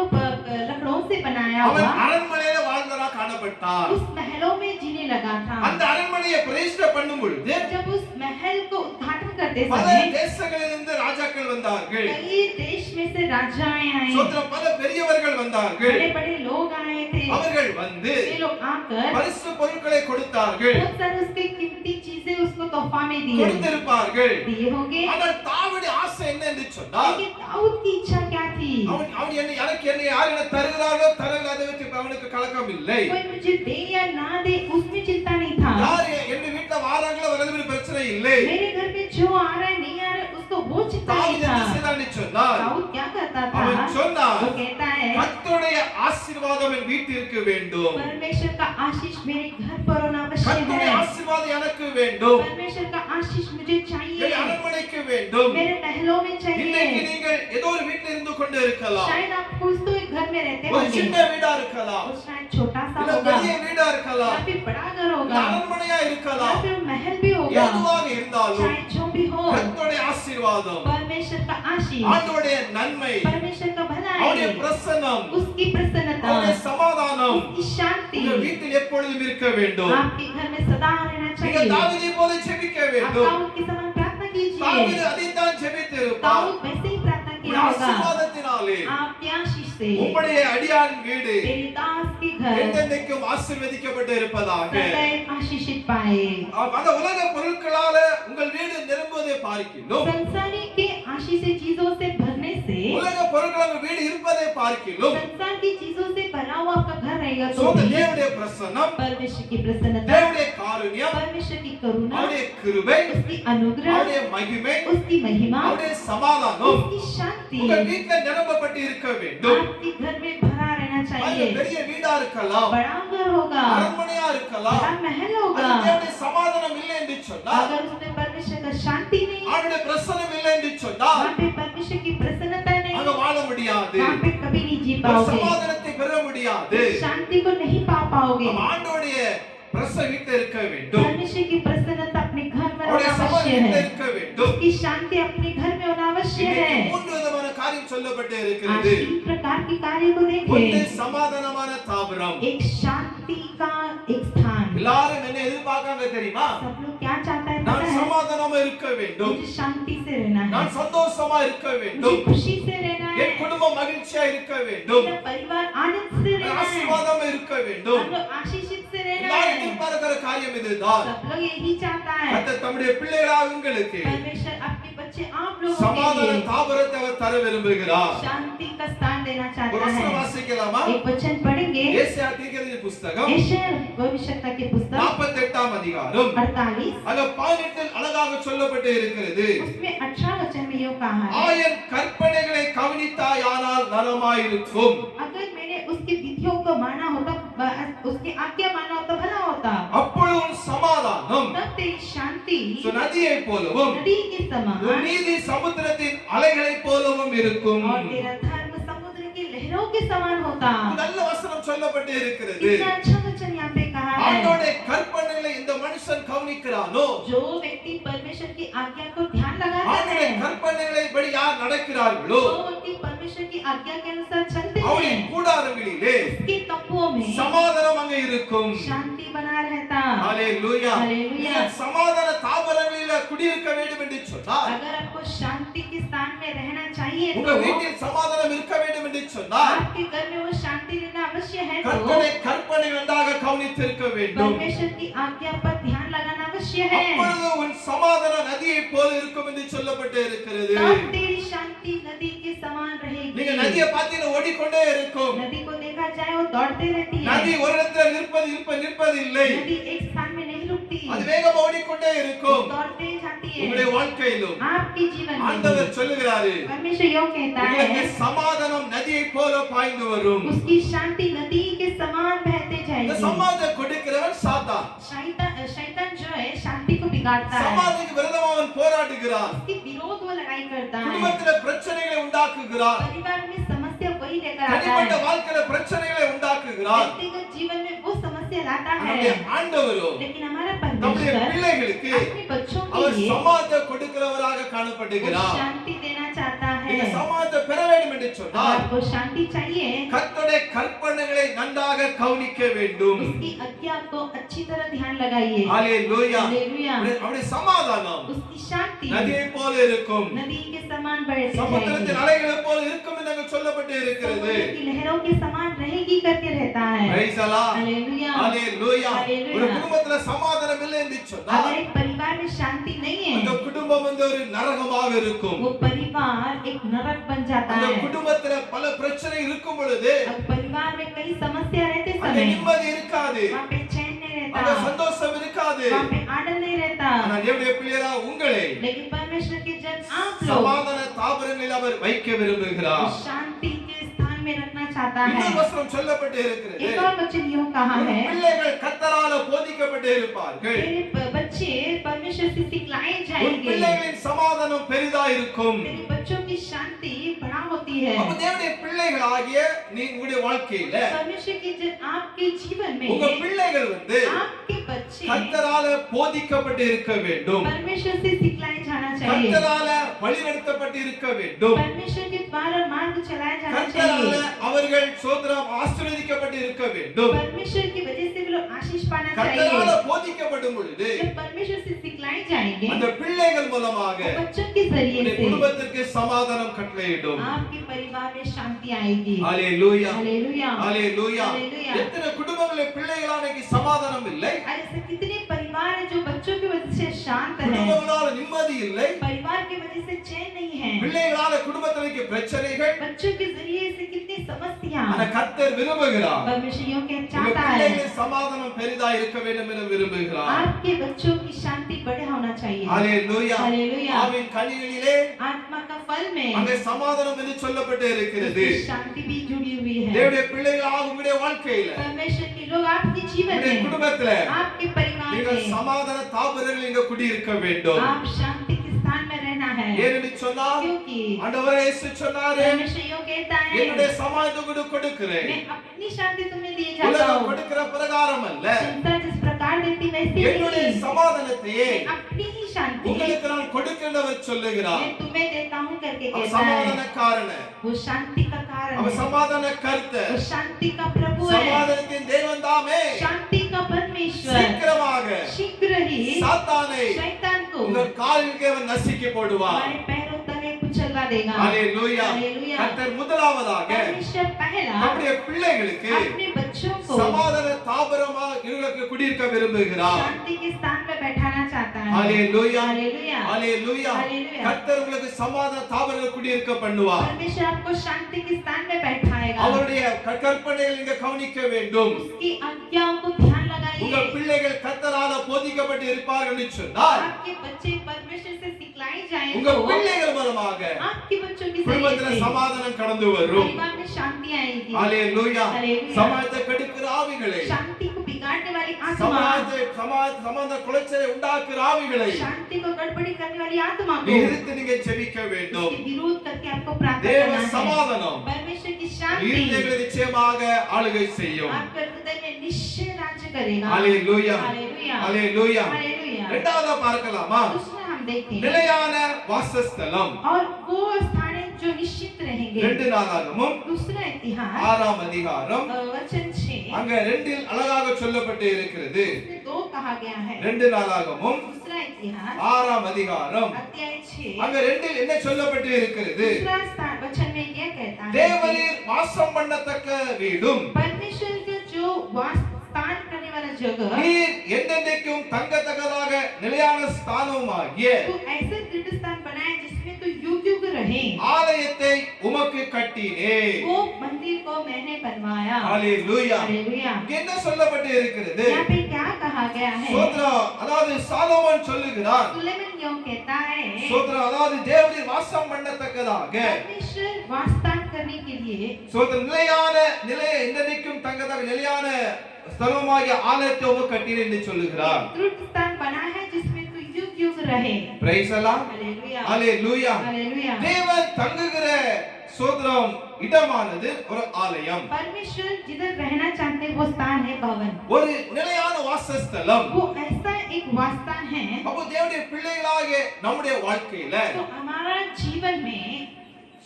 लकड़ों से बनाया அவன் हुआ அரண்மனையில வாழ்ந்தவரா காணப்பட்டார் उस महलों में जीने लगा था। அந்த அரண்மனையை பிரதிஷ்டை பண்ணும் பொழுது जब उस महल को उद्घाटन करते பல समय தேசங்களிலிருந்து ராஜாக்கள் வந்தார்கள் कई देश में से राजाएं आए, சோத்திரம் பல பெரியவர்கள் வந்தார்கள் बड़े बड़े लोग आए थे। அவர்கள் வந்து वे लोग आकर பரிசு பொருட்களை கொடுத்தார்கள் बहुत सारे उसके कीमती चीजें उसको तोहफा में दिए கொடுத்திருப்பார்கள் दिए होंगे। ஆனால் தாவீது ஆசை என்ன என்று சொன்னால் लेकिन दाऊद की इच्छा क्या थी? அவன் எனக்கு என்ன யார் என்ன தருகிறாரோ தரவில்லை அதை வச்சு அவனுக்கு கலக்கம் இல்லை कोई मुझे दे या ना दे उसमें चिंता नहीं था। யார் என் வீட்டுல வாராங்களோ வரது பிரச்சனை இல்லை मेरे घर में जो आ रहा है नहीं आ रहा है उसको वो चिंता नहीं தாவீது था। என்ன செய்தான்னு சொன்னால் दाऊद क्या करता था? அவன் சொன்னான் वो कहता है, கர்த்தருடைய ஆசீர்வாதம் என் வீட்டிற்கு வேண்டும் परमेश्वर का आशीष मेरे घर पर होना आवश्यक கர்த்தருடைய है। ஆசீர்வாதம் எனக்கு வேண்டும் परमेश्वर का आशीष मुझे என் चाहिए, அரண்மனைக்கு வேண்டும் मेरे महलों में இன்னைக்கு चाहिए। நீங்கள் ஏதோ ஒரு வீட்டில் இருந்து கொண்டு இருக்கலாம் शायद आप कुछ तो एक घर में रहते ஒரு होंगे, சின்ன வீடா இருக்கலாம் और शायद छोटा सा இல்ல होगा பெரிய வீடா இருக்கலாம் या फिर बड़ा घर இல்ல होगा அரண்மனையா या இருக்கலாம் फिर महल भी होगा, எதுவாக இருந்தாலும் चाहे जो भी हो। கர்த்தருடைய ஆசீர்வாதம் परमेश्वर का आशीष, ஆண்டவருடைய நன்மை परमेश्वर का அவருடைய भलाई, பிரசன்னம் उसकी प्रसन्नता, அவருடைய சமாதானம் उसकी शांति உங்க வீட்டில் எப்பொழுதும் இருக்க வேண்டும் आपके घर में सदा रहना நீங்க चाहिए। தாவீதை போல ஜெபிக்க आप வேண்டும் दाऊद के समान प्रार्थना कीजिए। தாவீது அதைத்தான் ஜெபித்திருப்பார் दाऊद वैसे ही प्रार्थना किया होगा। ஆசீர்வாதத்தினாலே आपके आशीष से உம்முடைய அடியான் வீடு तेरे दास के घर என்றென்றைக்கும் ஆசீர்வதிக்கப்பட்டு இருப்பதாக सदैव आशीषित पाए। அந்த உலக பொருட்களால உங்கள் வீடு நிரம்புவதை பார்க்கிலும் संसारी के आशीष चीजों से भरने से, உலக பொருட்களாக வீடு இருப்பதை பார்க்கிலும் संसार की चीजों से भरा हुआ आपका घर रहेगा तो சோத भी தேவனுடைய பிரசன்னம் परमेश्वर की प्रसन्नता, தேவனுடைய காருண்யம் परमेश्वर की करुणा, அவருடைய கிருபை उसकी अनुग्रह, அவருடைய மகிமை उसकी महिमा, அவருடைய சமாதானம் उसकी शांति உங்கள் வீட்டில் நிரம்பப்பட்டு இருக்க வேண்டும் आपके घर में भरा रहना அது चाहिए। பெரிய வீடா இருக்கலாம் बड़ा घर होगा, அரண்மனையா இருக்கலாம் बड़ा महल அது होगा, தேவனுடைய சமாதானம் இல்லை என்று சொன்னால் अगर उसमें परमेश्वर का शांति नहीं, அவருடைய பிரசன்னம் இல்லை என்று சொன்னால் वहाँ पे परमेश्वर की प्रसन्नता नहीं, அங்க வாழ முடியாது वहाँ पे कभी नहीं जी ஒரு पाओगे, சமாதானத்தை பெற முடியாது शांति को नहीं पा पाओगे। நம்ம ஆண்டவருடைய பிரசன்னம் வீட்டில் இருக்க வேண்டும் परमेश्वर की प्रसन्नता अपने घर में அவருடைய होना சமாதானம் अवश्य வீட்டில் है, இருக்க வேண்டும் उसकी शांति अपने घर में होना अवश्य இன்னைக்கு है। மூன்று விதமான காரியம் சொல்லப்பட்டு आज இருக்கிறது 3 प्रकार के कार्य को ஒன்று देखें। சமாதானமான தாபரம் एक शांति का एक स्थान, எல்லாரும் என்ன எதிர்பார்க்காங்க தெரியுமா सब लोग क्या चाहता है நான் पता है? சமாதானமா இருக்க வேண்டும் मुझे शांति से रहना है, நான் சந்தோஷமா இருக்க मुझे வேண்டும் खुशी से रहना है, என் குடும்பம் மகிழ்ச்சியா இருக்க வேண்டும் मेरा परिवार आनंद से रहना है, ஆசீர்வாதமா இருக்க வேண்டும் हम लोग आशीषित से रहना எல்லாரும் है। எதிர்பார்க்கிற காரியம் இதுதான் सब लोग यही चाहता है। கர்த்தர் தம்முடைய பிள்ளைகளாக உங்களுக்கு परमेश्वर अपने बच्चे आप लोगों சமாதான के लिए தாபரத்தை அவர் தர விரும்புகிறார் शांति का स्थान देना ஒரு चाहता வசனம் है। வாசிக்கலாமா एक वचन पढ़ेंगे, ஏசாயா தீர்க்கதரிசி புஸ்தகம் यशायाह भविष्यवक्ता की पुस्तक 48ஆம் அதிகாரம் 48, அங்க 18 அழகாக சொல்லப்பட்டு இருக்கிறது उसमें 18 वचन में यूं कहा है, ஆயன் கற்பனைகளை கவனித்தாயானால் நலமாயிருக்கும் अगर मैंने उसकी विधियों को माना होता, उसकी आज्ञा माना होता भला होता, அப்பொழுது உன் சமாதானம் तब तेरी शांति நதியை போலவும் नदी के உன் समान நீதி சமுத்திரத்தின் அலைகளைப் போலவும் இருக்கும் और तेरा धर्म समुद्र की लहरों के समान होता। நல்ல வசனம் சொல்லப்பட்டு இருக்கிறது इतना अच्छा वचन यहाँ पे कहा है। है। ஆண்டவருடைய கற்பனைகளை இந்த மனுஷன் கவனிக்கிறானோ, जो व्यक्ति परमेश्वर की आज्ञा को ध्यान लगाता ஆண்டவருடைய है, கற்பனைகளை படி யார் நடக்கிறார்களோ, जो व्यक्ति परमेश्वर की आज्ञा के अनुसार चलते அவருடைய हैं, கூடாரங்களிலே उसके तत्वों में சமாதானம் அங்கே இருக்கும். शांति बना रहता। ஹalleluya. हालेलुया। சமாதான தாபரங்களிலே குடியிருக்க வேண்டும் என்று சொன்னார், अगर आपको शांति के स्थान में रहना चाहिए உங்க तो வீட்டில் சமாதானம் இருக்க வேண்டும் என்று சொன்னார், आपके घर में वो शांति रहना अवश्य है। तो கர்த்தருடைய கற்பனை நன்றாக கவனித்திருக்க வேண்டும். परमेश्वर की आज्ञा पर ध्यान लगाना अवश्य है। அப்பொழுது உன் சமாதான நதியைப் போல இருக்கும் என்று சொல்லப்பட்டு இருக்கிறது. तब तेरी शांति नदी के समान रहेगी। நீங்க நதியை பார்த்தீங்கன்னா ஓடிக்கொண்டே இருக்கும். नदी को देखा जाए वो दौड़ते रहती है। நதி ஒரு இடத்துல நிற்பது இல்லை. नदी एक स्थान में नहीं रुकती, அது வேகமா ஓடிக்கொண்டே இருக்கும். दौड़ते जाती है। உங்களுடைய வாழ்க்கையிலும் आपके जीवन में ஆண்டவர் சொல்லுகிறாரு, परमेश्वर यो कहता உங்களுக்கு है, சமாதானம் நதியைப் போல பாய்ந்து வரும். उसकी शांति नदी के समान बहते இந்த जाएगी। சமாதானம் கொடுக்கிறவன் சாத்தான். शैतान जो है शांति को बिगाड़ता है, சமாதானத்துக்கு விரோதமா அவன் போராடுகிறான். उसके विरोध वो लड़ाई करता है, குடும்பத்தில பிரச்சனைகளை உண்டாக்குகிறான். परिवार में समस्या वही लेकर आता தனிப்பட்ட है, வாழ்க்கையில பிரச்சனைகளை உண்டாக்குகிறான். व्यक्तिगत जीवन में वो समस्या लाता நம்முடைய है। ஆண்டவரோ लेकिन हमारा நம்முடைய परमेश्वर பிள்ளைகளுக்கு अपने बच्चों के அவர் लिए சமாதானம் கொடுக்கிறவராக वो காணப்படுகிறார். शांति देना चाहता है। நீங்க சமாதானம் பெற வேண்டும் என்று अगर சொன்னால் आपको शांति चाहिए, கர்த்தருடைய கற்பனைகளை நன்றாக கவனிக்க வேண்டும். उसकी आज्ञा को अच्छी तरह ध्यान लगाइए। ஹalleluya. हालेलुया। அவருடைய சமாதானம் उसकी शांति நதியைப் போல இருக்கும். नदी के समान बढ़ती சமுத்திரத்தின் जाएगी, அலைகளைப் போல இருக்கும் என்று அங்கு சொல்லப்பட்டு இருக்கிறது. समुद्र की लहरों के समान रहेगी करके रहता है। Praise the Lord. Hallelujah. Hallelujah. Hallelujah. ஒரு குடும்பத்துல சமாதானம் இல்லை என்று சொன்னால் अगर एक परिवार में शांति नहीं அந்த है, குடும்பம் ஒரு நரகமாக இருக்கும். वो परिवार एक नरक बन जाता அந்த है। குடும்பத்துல பல பிரச்சனை இருக்கும் பொழுது अब परिवार में कई समस्या रहते அங்க समय நிம்மதி இருக்காது, वहाँ पे चैन नहीं அங்க रहता, சந்தோஷம் இருக்காது. वहाँ पे आनंद नहीं रहता। ஆனால் தேவனுடைய பிள்ளைகளா உங்களை लेकिन परमेश्वर के जन आप लोग சமாதான தாபரங்களில் அவர் வைக்க விரும்புகிறார். शांति के स्थान में रखना चाहता है। இன்னொரு வசனம் சொல்லப்பட்டு இருக்கிறது, एक और वचन यूं कहा உன் है, பிள்ளைகள் கர்த்தரால போதிக்கப்பட்டு இருப்பார்கள். तेरे बच्चे परमेश्वर से सिखलाए உன் जाएंगे, பிள்ளைகளின் சமாதானம் பெரிதா இருக்கும். तेरे बच्चों की शांति बढ़ा होती है। அப்ப தேவனுடைய பிள்ளைகளாகிய நீ உங்களுடைய வாழ்க்கையில परमेश्वर के जन आपके जीवन உங்க में பிள்ளைகள் आपके बच्चे கர்த்தரால போதிக்கப்பட்டு இருக்க வேண்டும். परमेश्वर से सिखलाए जाना चाहिए, கர்த்தரால வழிநடத்தப்பட்டு இருக்க வேண்டும். परमेश्वर के द्वारा मार्ग चलाया जाना கர்த்தரால चाहिए, அவர்கள் சோதரம் ஆசீர்வதிக்கப்பட்டு இருக்க வேண்டும். परमेश्वर की वजह से वो लोग आशीष पाना கர்த்தரால चाहिए। போதிக்கப்படும் பொழுது जब परमेश्वर से सिखलाए जाएंगे, அந்த பிள்ளைகள் மூலமாக वो बच्चों के जरिए உங்களுடைய से குடும்பத்திற்கு சமாதானம் கட்டளையிடும். आपके परिवार में शांति आएगी। ஹalleluya. हालेलुया। ஹalleluya. हालेलुया। எத்தனை குடும்பங்களில் பிள்ளைகளானக்கு சமாதானம் இல்லை, और ऐसे कितने परिवार है जो बच्चों की वजह से शांत है, குடும்பங்களால நிம்மதி இல்லை, परिवार की वजह से चैन नहीं है, பிள்ளைகளால குடும்பத்திற்கு பிரச்சனைகள். बच्चों के जरिए से कितनी समस्या। அந்த கர்த்தர் விரும்புகிறார் परमेश्वर यूं कहना உங்க चाहता है, பிள்ளைகளின் சமாதானம் பெரிதா இருக்க வேண்டும் என்று விரும்புகிறார். आपके बच्चों की शांति बड़े होना चाहिए। ஹalleluya. हालेलुया। ஆவின் கனிகளிலே आत्मा का फल में அங்கே சமாதானம் என்று சொல்லப்பட்டு இருக்கிறது. उसकी शांति भी जुड़ी हुई है। தேவனுடைய பிள்ளைகளாக உங்களுடைய வாழ்க்கையில परमेश्वर के लोग आपके जीवन உங்களுடைய में, குடும்பத்துல आपके परिवार நீங்கள் में சமாதான தாபரங்கள் இங்க குடியிருக்க வேண்டும். आप शांति के स्थान में रहना है, ஏனென்று சொன்னால் क्योंकि ஆண்டவரே இயேசு சொன்னாரு, परमेश्वर यूं कहता है, என்னுடைய சமாதானம் கொடுக்கிறேன், मैं अपनी शांति तुम्हें दिए जाता உலகம் हूँ, கொடுக்கிற பிரகாரம் அல்ல, संसार जिस प्रकार देती वैसी என்னுடைய नहीं, சமாதானத்தையே मैं अपनी ही शांति உங்களுக்கு நான் கொடுக்கிறவர் சொல்லுகிறார். मैं तुम्हें देता हूँ करके அவ कहता है। சமாதான காரணம், वो शांति का कारण அவ है, சமாதான கர்த்தர், वो शांति का प्रभु है, சமாதானத்தின் தேவன் தாமே शांति का परमेश्वर சீக்கிரமாக शीघ्र ही சாத்தானை शैतान को உங்கள் காலிற்கு அவன் நசுக்கி போடுவார். हमारे पैरों तले कुचलवा देगा। ஹalleluya. हालेलुया। கர்த்தர் முதலாவதாக परमेश्वर पहला நம்முடைய பிள்ளைகளுக்கு अपने बच्चों को சமாதான தாபரமா இவர்களுக்கு குடியிருக்க விரும்புகிறார். शांति के स्थान में बैठाना चाहता है। ஹalleluya. हालेलुया। ஹalleluya. हालेलुया। கர்த்தர் உங்களுக்கு சமாதான தாபரங்கள் குடியிருக்க பண்ணுவார். परमेश्वर आपको शांति के स्थान में बैठाएगा। அவருடைய கற்பனைகள் நீங்க கவனிக்க வேண்டும். उसकी आज्ञाओं को ध्यान உங்க लगाइए। பிள்ளைகள் கர்த்தரால போதிக்கப்பட்டு இருப்பார்கள் என்று சொன்னால் आपके बच्चे परमेश्वर से सिखलाए जाएं உங்க तो பிள்ளைகள் மூலமாக आपके बच्चों की குடும்பத்துல जरिए से சமாதானம் கடந்து வரும். परिवार में शांति आएगी। ஹalleluya. हालेलुया। சமாதானத்தை கெடுக்கிற ஆவிகளை, शांति को बिगाड़ने वाली आत्मा, சமாதான குலைச்சலை உண்டாக்குற ஆவிகளை शांति को गड़बड़ी करने वाली आत्मा को நிறுத்தி நீங்க ஜெபிக்க வேண்டும். उसके विरोध करके आपको प्रार्थना தேவ करना है। சமாதானம் परमेश्वर की शांति இருதயங்களை நிச்சயமாக ஆளுகை செய்யும். आपके हृदय में निश्चय राज्य करेगा. ஹalleluya हालेलुया ஹalleluya. हालेलुया. இரண்டாவதா பார்க்கலாமா? दूसरा हम देखें நிலையான வாசஸ்தலம். और वो स्थान जो निश्चित रहेंगे. 2 நாளாகமும் दूसरा इतिहास 6ஆம் அதிகாரம் वचन 6 அங்க 2இல் அழகாக சொல்லப்பட்டு இருக்கிறது. इसमें 2 कहा गया है. 2 நாளாகமும் दूसरा इतिहास 6ஆம் அதிகாரம் अध्याय 6 அங்க 2இல் என்ன சொல்லப்பட்டு இருக்கிறது? दूसरा स्थान वचन में क्या कहता है? தேவரீர் வாசம் பண்ணத்தக்க வீடும் परमेश्वर का जो वास स्थान करने वाला जगह நீர் என்றென்றைக்கும் தங்கத்தக்கதாக நிலையான ஸ்தானமாகிய तो ऐसे दृढ़ स्थान बनाए जिसमें तो युग युग रहे. ஆலயத்தை உமக்கு கட்டினேன். वो मंदिर को मैंने बनवाया. ஹalleluya. हालेलुया. இங்க என்ன சொல்லப்பட்டு இருக்கிறது? यहाँ पे क्या कहा गया है? சோத்ரா, அதாவது சாலோமோன் சொல்லுகிறார். सुलेमान यूं कहता है சோத்ரா, அதாவது தேவரீர் வாசம் பண்ணத்தக்கதாக परमेश्वर वासस्थान करने के लिए சோத்ரா நிலையான என்றென்றைக்கும் தங்கத்தக்க நிலையான ஸ்தலமாகிய ஆலயத்தை உமக்கு கட்டினேன் என்று சொல்லுகிறார். दृढ़ स्थान बना है जिसमें तो युग युग रहे. பிரைஸ் அல்லாஹ். हालेलुया ஹalleluya. हालेलुया. தேவன் தங்குகிற சோத்ரம் இடமானது ஒரு ஆலயம். परमेश्वर जिधर रहना चाहते वो स्थान है भवन. ஒரு நிலையான வாசஸ்தலம். वो ऐसा एक वासस्थान है அப்போ தேவனுடைய பிள்ளைகளாகிய நம்முடைய வாழ்க்கையில तो हमारा जीवन में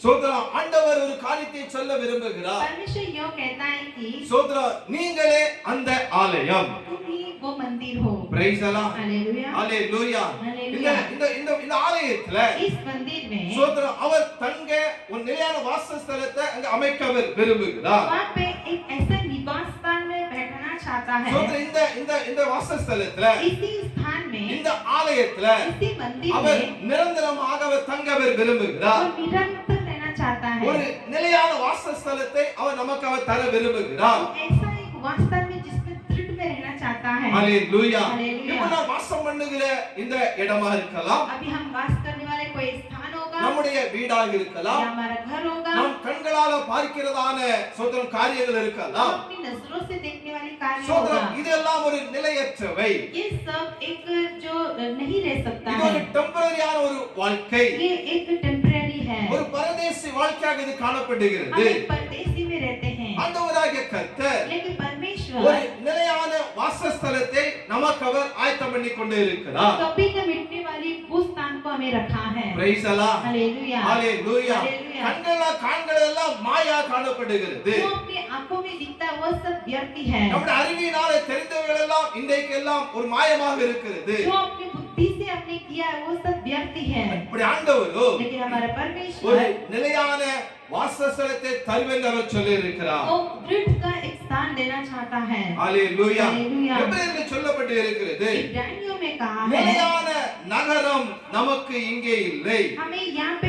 சோத்ரா ஆண்டவர் ஒரு காரியத்தை சொல்ல விரும்புகிறார். परमेश्वर यूं कहता है कि சோத்ரா நீங்களே அந்த ஆலயம். तुम ही वो मंदिर हो. பிரைஸ் அல்லாஹ். हालेलुया ஹalleluya. हालेलुया. இந்த ஆலயத்துல इस मंदिर में சோத்ரா அவர் தங்க ஒரு நிலையான வாசஸ்தலத்தை அங்க அமைக்க அவர் விரும்புகிறார். वहाँ पे एक ऐसा निवास स्थान में बैठना चाहता है. சோத்ரா இந்த வாசஸ்தலத்துல इसी स्थान में இந்த ஆலயத்துல इसी मंदिर அவர் में நிரந்தரமாக அவர் தங்க அவர் விரும்புகிறார். वो निरंतर रहना चाहता है. ஒரு நிலையான வாசஸ்தலத்தை அவர் நமக்கு அவர் தர விரும்புகிறார். वो ऐसा एक वास्तव में जिसमें दृढ़ में रहना चाहता है. ஹalleluya. हालेलुया. இப்போ நாம் வாசம் பண்ணுகிற இந்த இடமா இருக்கலாம், अभी हम वास करने वाले कोई स्थान होगा நம்முடைய வீடாக या இருக்கலாம், हमारा घर होगा, நாம் கண்களால பார்க்கிறதான சோதரம் காரியங்கள் हम இருக்கலாம். अपनी नजरों से देखने वाली कार्य சோதரம் होगा. இதெல்லாம் ஒரு நிலையற்றவை. ये सब एक जो नहीं रह सकता இது है. ஒரு டெம்பரரியான ஒரு வாழ்க்கை, ये एक टेम्परेरी है. ஒரு பரதேசி வாழ்க்கையாக இது காணப்படுகிறது. हम एक परदेसी में रहते हैं. ஆண்டவராகிய கர்த்தர் लेकिन ஒரு परमेश्वर நிலையான வாசஸ்தலத்தை நமக்கு அவர் ஆயத்தம் பண்ணி கொண்டு இருக்கிறார். कभी न मिटने वाली उस स्थान को हमें रखा है. பிரைஸ் அல்லாஹ். हालेलुया ஹalleluya. हालेलुया. காண்களெல்லாம் மாயா காணப்படுகிறது. जो अपनी आंखों में दिखता है वो सब व्यर्थ है. நம்முடைய அறிவினால தெரிந்தவைகள் எல்லாம் இன்றைக்கு எல்லாம் ஒரு மாயமாக இருக்கிறது. जो अपनी बुद्धि से हमने किया है वो सब व्यर्थ है. இப்படி ஆண்டவரோ लेकिन हमारा ஒரு परमेश्वर நிலையான வாசஸ்தலத்தை தருவேன் அவர் சொல்லி இருக்கிறார். वो दृढ़ का एक स्थान देना चाहता है. ஹalleluya. हालेलुया. எபிரேயரில் சொல்லப்பட்டு இருக்கிறது, इब्रानियों में कहा है நிலையான நகரம் நமக்கு இங்கே இல்லை, हमें यहाँ पे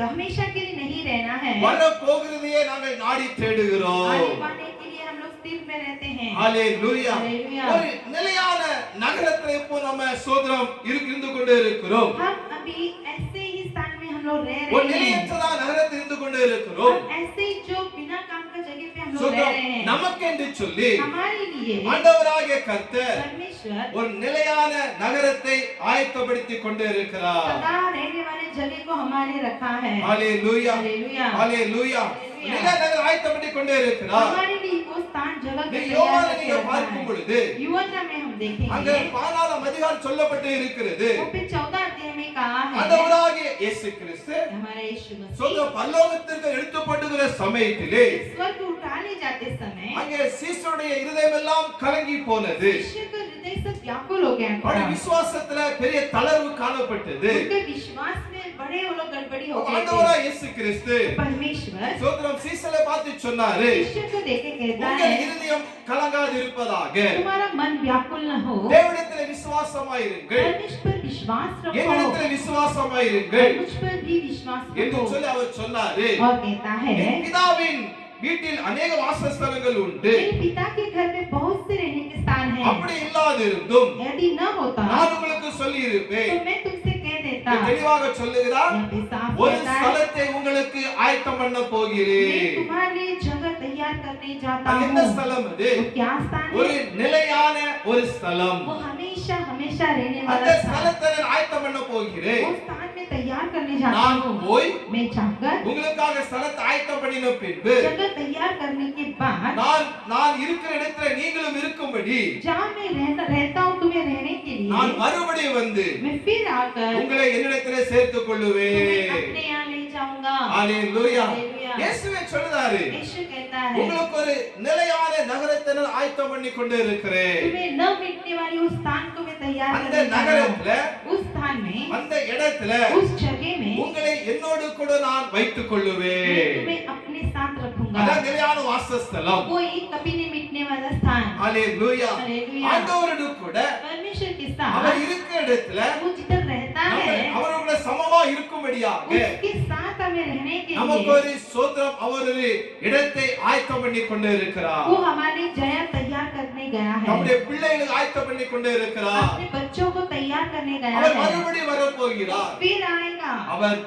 हमेशा के लिए नहीं रहना है. வர போகிறதையே நாங்கள் நாடி தேடுகிறோம். आने वाले के लिए हम लोग स्थिर में रहते हैं. ஹalleluya. हालेलुया. ஒரு நிலையான நகரத்துல இப்போ நம்ம சோதரம் இருந்து கொண்டே இருக்கிறோம். हम अभी ऐसे ही स्थान में हम लोग रह ஒரு रहे हैं. நிலையற்றதா நகரத்தில் இருந்து கொண்டே இருக்கிறோம். हम ऐसे ही जो बिना काम का जगह पे हम लोग रह சோதரம் रहे हैं. நமக்கென்று சொல்லி हमारे लिए ஆண்டவராகிய கர்த்தர் परमेश्वर ஒரு நிலையான நகரத்தை ஆயத்தப்படுத்தி கொண்டே இருக்கிறார். सदा रहने वाले जगह को हमारे रखा है. ஹalleluya. हालेलुया. ஹalleluya. நிலை நகர் ஆயத்தப்படுத்தி கொண்டே இருக்கிறார். हमारे लिए वो स्थान जगह के நீங்க तैयार யோவானை करके நீங்க रखा பார்க்கும் है. பொழுது युवना में हम அங்க देखेंगे 14ஆம் அதிகாரம் சொல்லப்பட்டு இருக்கிறது, वो पे 14 अध्याय में कहा है ஆண்டவராகிய இயேசு கிறிஸ்து हमारे यीशु मसीह சொந்த பரலோகத்திற்கு எடுத்துப்படுகிற சமயத்திலே स्वर्ग उठाने जाते समय அங்கே சீசருடைய இருதயம் எல்லாம் கலங்கி போனது. शिष्य का हृदय सब व्याकुल हो गया அவருடைய था. விசுவாசத்துல பெரிய தளர்வு காணப்பட்டது. उनके विश्वास में बड़े वो लोग गड़बड़ी हो गए ஆண்டவராகிய थे. இயேசு கிறிஸ்து परमेश्वर சோதரம் சீசரை பார்த்து சொன்னாரு, शिष्य को देखे कहता உங்கள் है இருதயம் கலங்காது இருப்பதாக तुम्हारा मन व्याकुल न हो, தேவனிடத்திலே விசுவாசமாயிருங்கள், परमेश्वर पर विश्वास रखो, என்னிடத்திலே விசுவாசமாயிருங்கள் मुझ पर भी विश्वास என்று रखो. சொல்லி அவர் சொன்னாரு. और कहता है என் பிதாவின் வீட்டில் अनेक வாசஸ்தலங்கள் உண்டு, मेरे पिता के घर में बहुत से रहने के स्थान हैं. அப்படி இல்லாதிருந்தும் यदि न होता நான் உங்களுக்கு சொல்லி இருப்பேன். तो मैं तुमसे कह देता. தெளிவாக சொல்லுகிறார், यहाँ पे साफ ஒரு कहता है ஸ்தலத்தை உங்களுக்கு ஆயத்தம் பண்ண मैं போகிறேன். तुम्हारे लिए जगह तैयार करने जाता அது हूँ. என்ன ஸ்தலம் அது? वो क्या स्थान ஒரு है? நிலையான ஒரு ஸ்தலம். वो हमेशा हमेशा हमेशा रहने அந்த वाला स्थान, ஸ்தலத்தை நான் ஆயத்தம் பண்ண போகிறேன். वो स्थान में तैयार करने जाता நான் हूँ। போய் मैं जाकर உங்களுக்காக ஸ்தலத்தை ஆயத்தம் பண்ணின பின்பு जगह तैयार करने के बाद நான் இருக்கிற இடத்துல நீங்களும் இருக்கும்படி जहाँ मैं रहता हूँ तुम्हें रहने के நான் लिए மறுபடியும் வந்து मैं फिर आकर உங்களை என்னிடத்திலே சேர்த்துக் तुम्हें கொள்ளுவேன். अपने यहाँ ले जाऊंगा। ஹalleluya. हालेलुया। இயேசுவே சொல்றாரு, यीशु कहता है உங்களுக்கு ஒரு நிலையான நகரத்தை நான் ஆயத்தம் பண்ணி கொண்டு இருக்கிறேன். तुम्हें न मिटने वाली उस स्थान को मैं तैयार அந்த करने जा रहा हूँ। நகரத்துல उस स्थान में, அந்த இடத்துல उस जगह में உங்களை என்னோடு கூட நான் வைத்துக் मैं கொள்ளுவேன். तुम्हें अपने साथ रखूंगा। அதான் நிலையான வாசஸ்தலம். कोई कभी नहीं मिटने वाला स्थान। ஹalleluya. हालेलुया। ஆண்டவரோடு கூட परमेश्वर के அவர் साथ இருக்கிற இடத்துல वो जिधर रहता है அவரோட சமமா இருக்கும்படியாக उसके साथ हमें रहने के நமக்கு लिए ஒரு சோத்திரம், அவர் ஒரு இடத்தை ஆயத்தம் பண்ணி கொண்டு இருக்கிறார். वो हमारी जया तैयार करने गया है, நம்முடைய பிள்ளைகளை ஆயத்தம் பண்ணி கொண்டு இருக்கிறார். अपने बच्चों को तैयार करने गया அவர் है, மறுபடியும் வர போகிறார். फिर आएगा। அவர்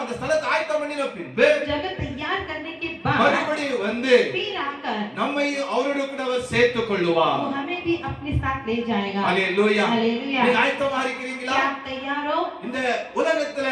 அந்த ஸ்தலத்தை ஆயத்தம் பண்ணின பின்பு जगह तैयार करने के बाद மறுபடியும் வந்து फिर आकर நம்மை அவரோடு கூட அவர் சேர்த்துக் கொள்ளுவார். वो हमें भी अपने साथ ले जाएगा। ஹalleluya. हालेलुया। நீங்க ஆயத்தமா இருக்கிறீங்களா? क्या आप तैयार हो? இந்த உலகத்துல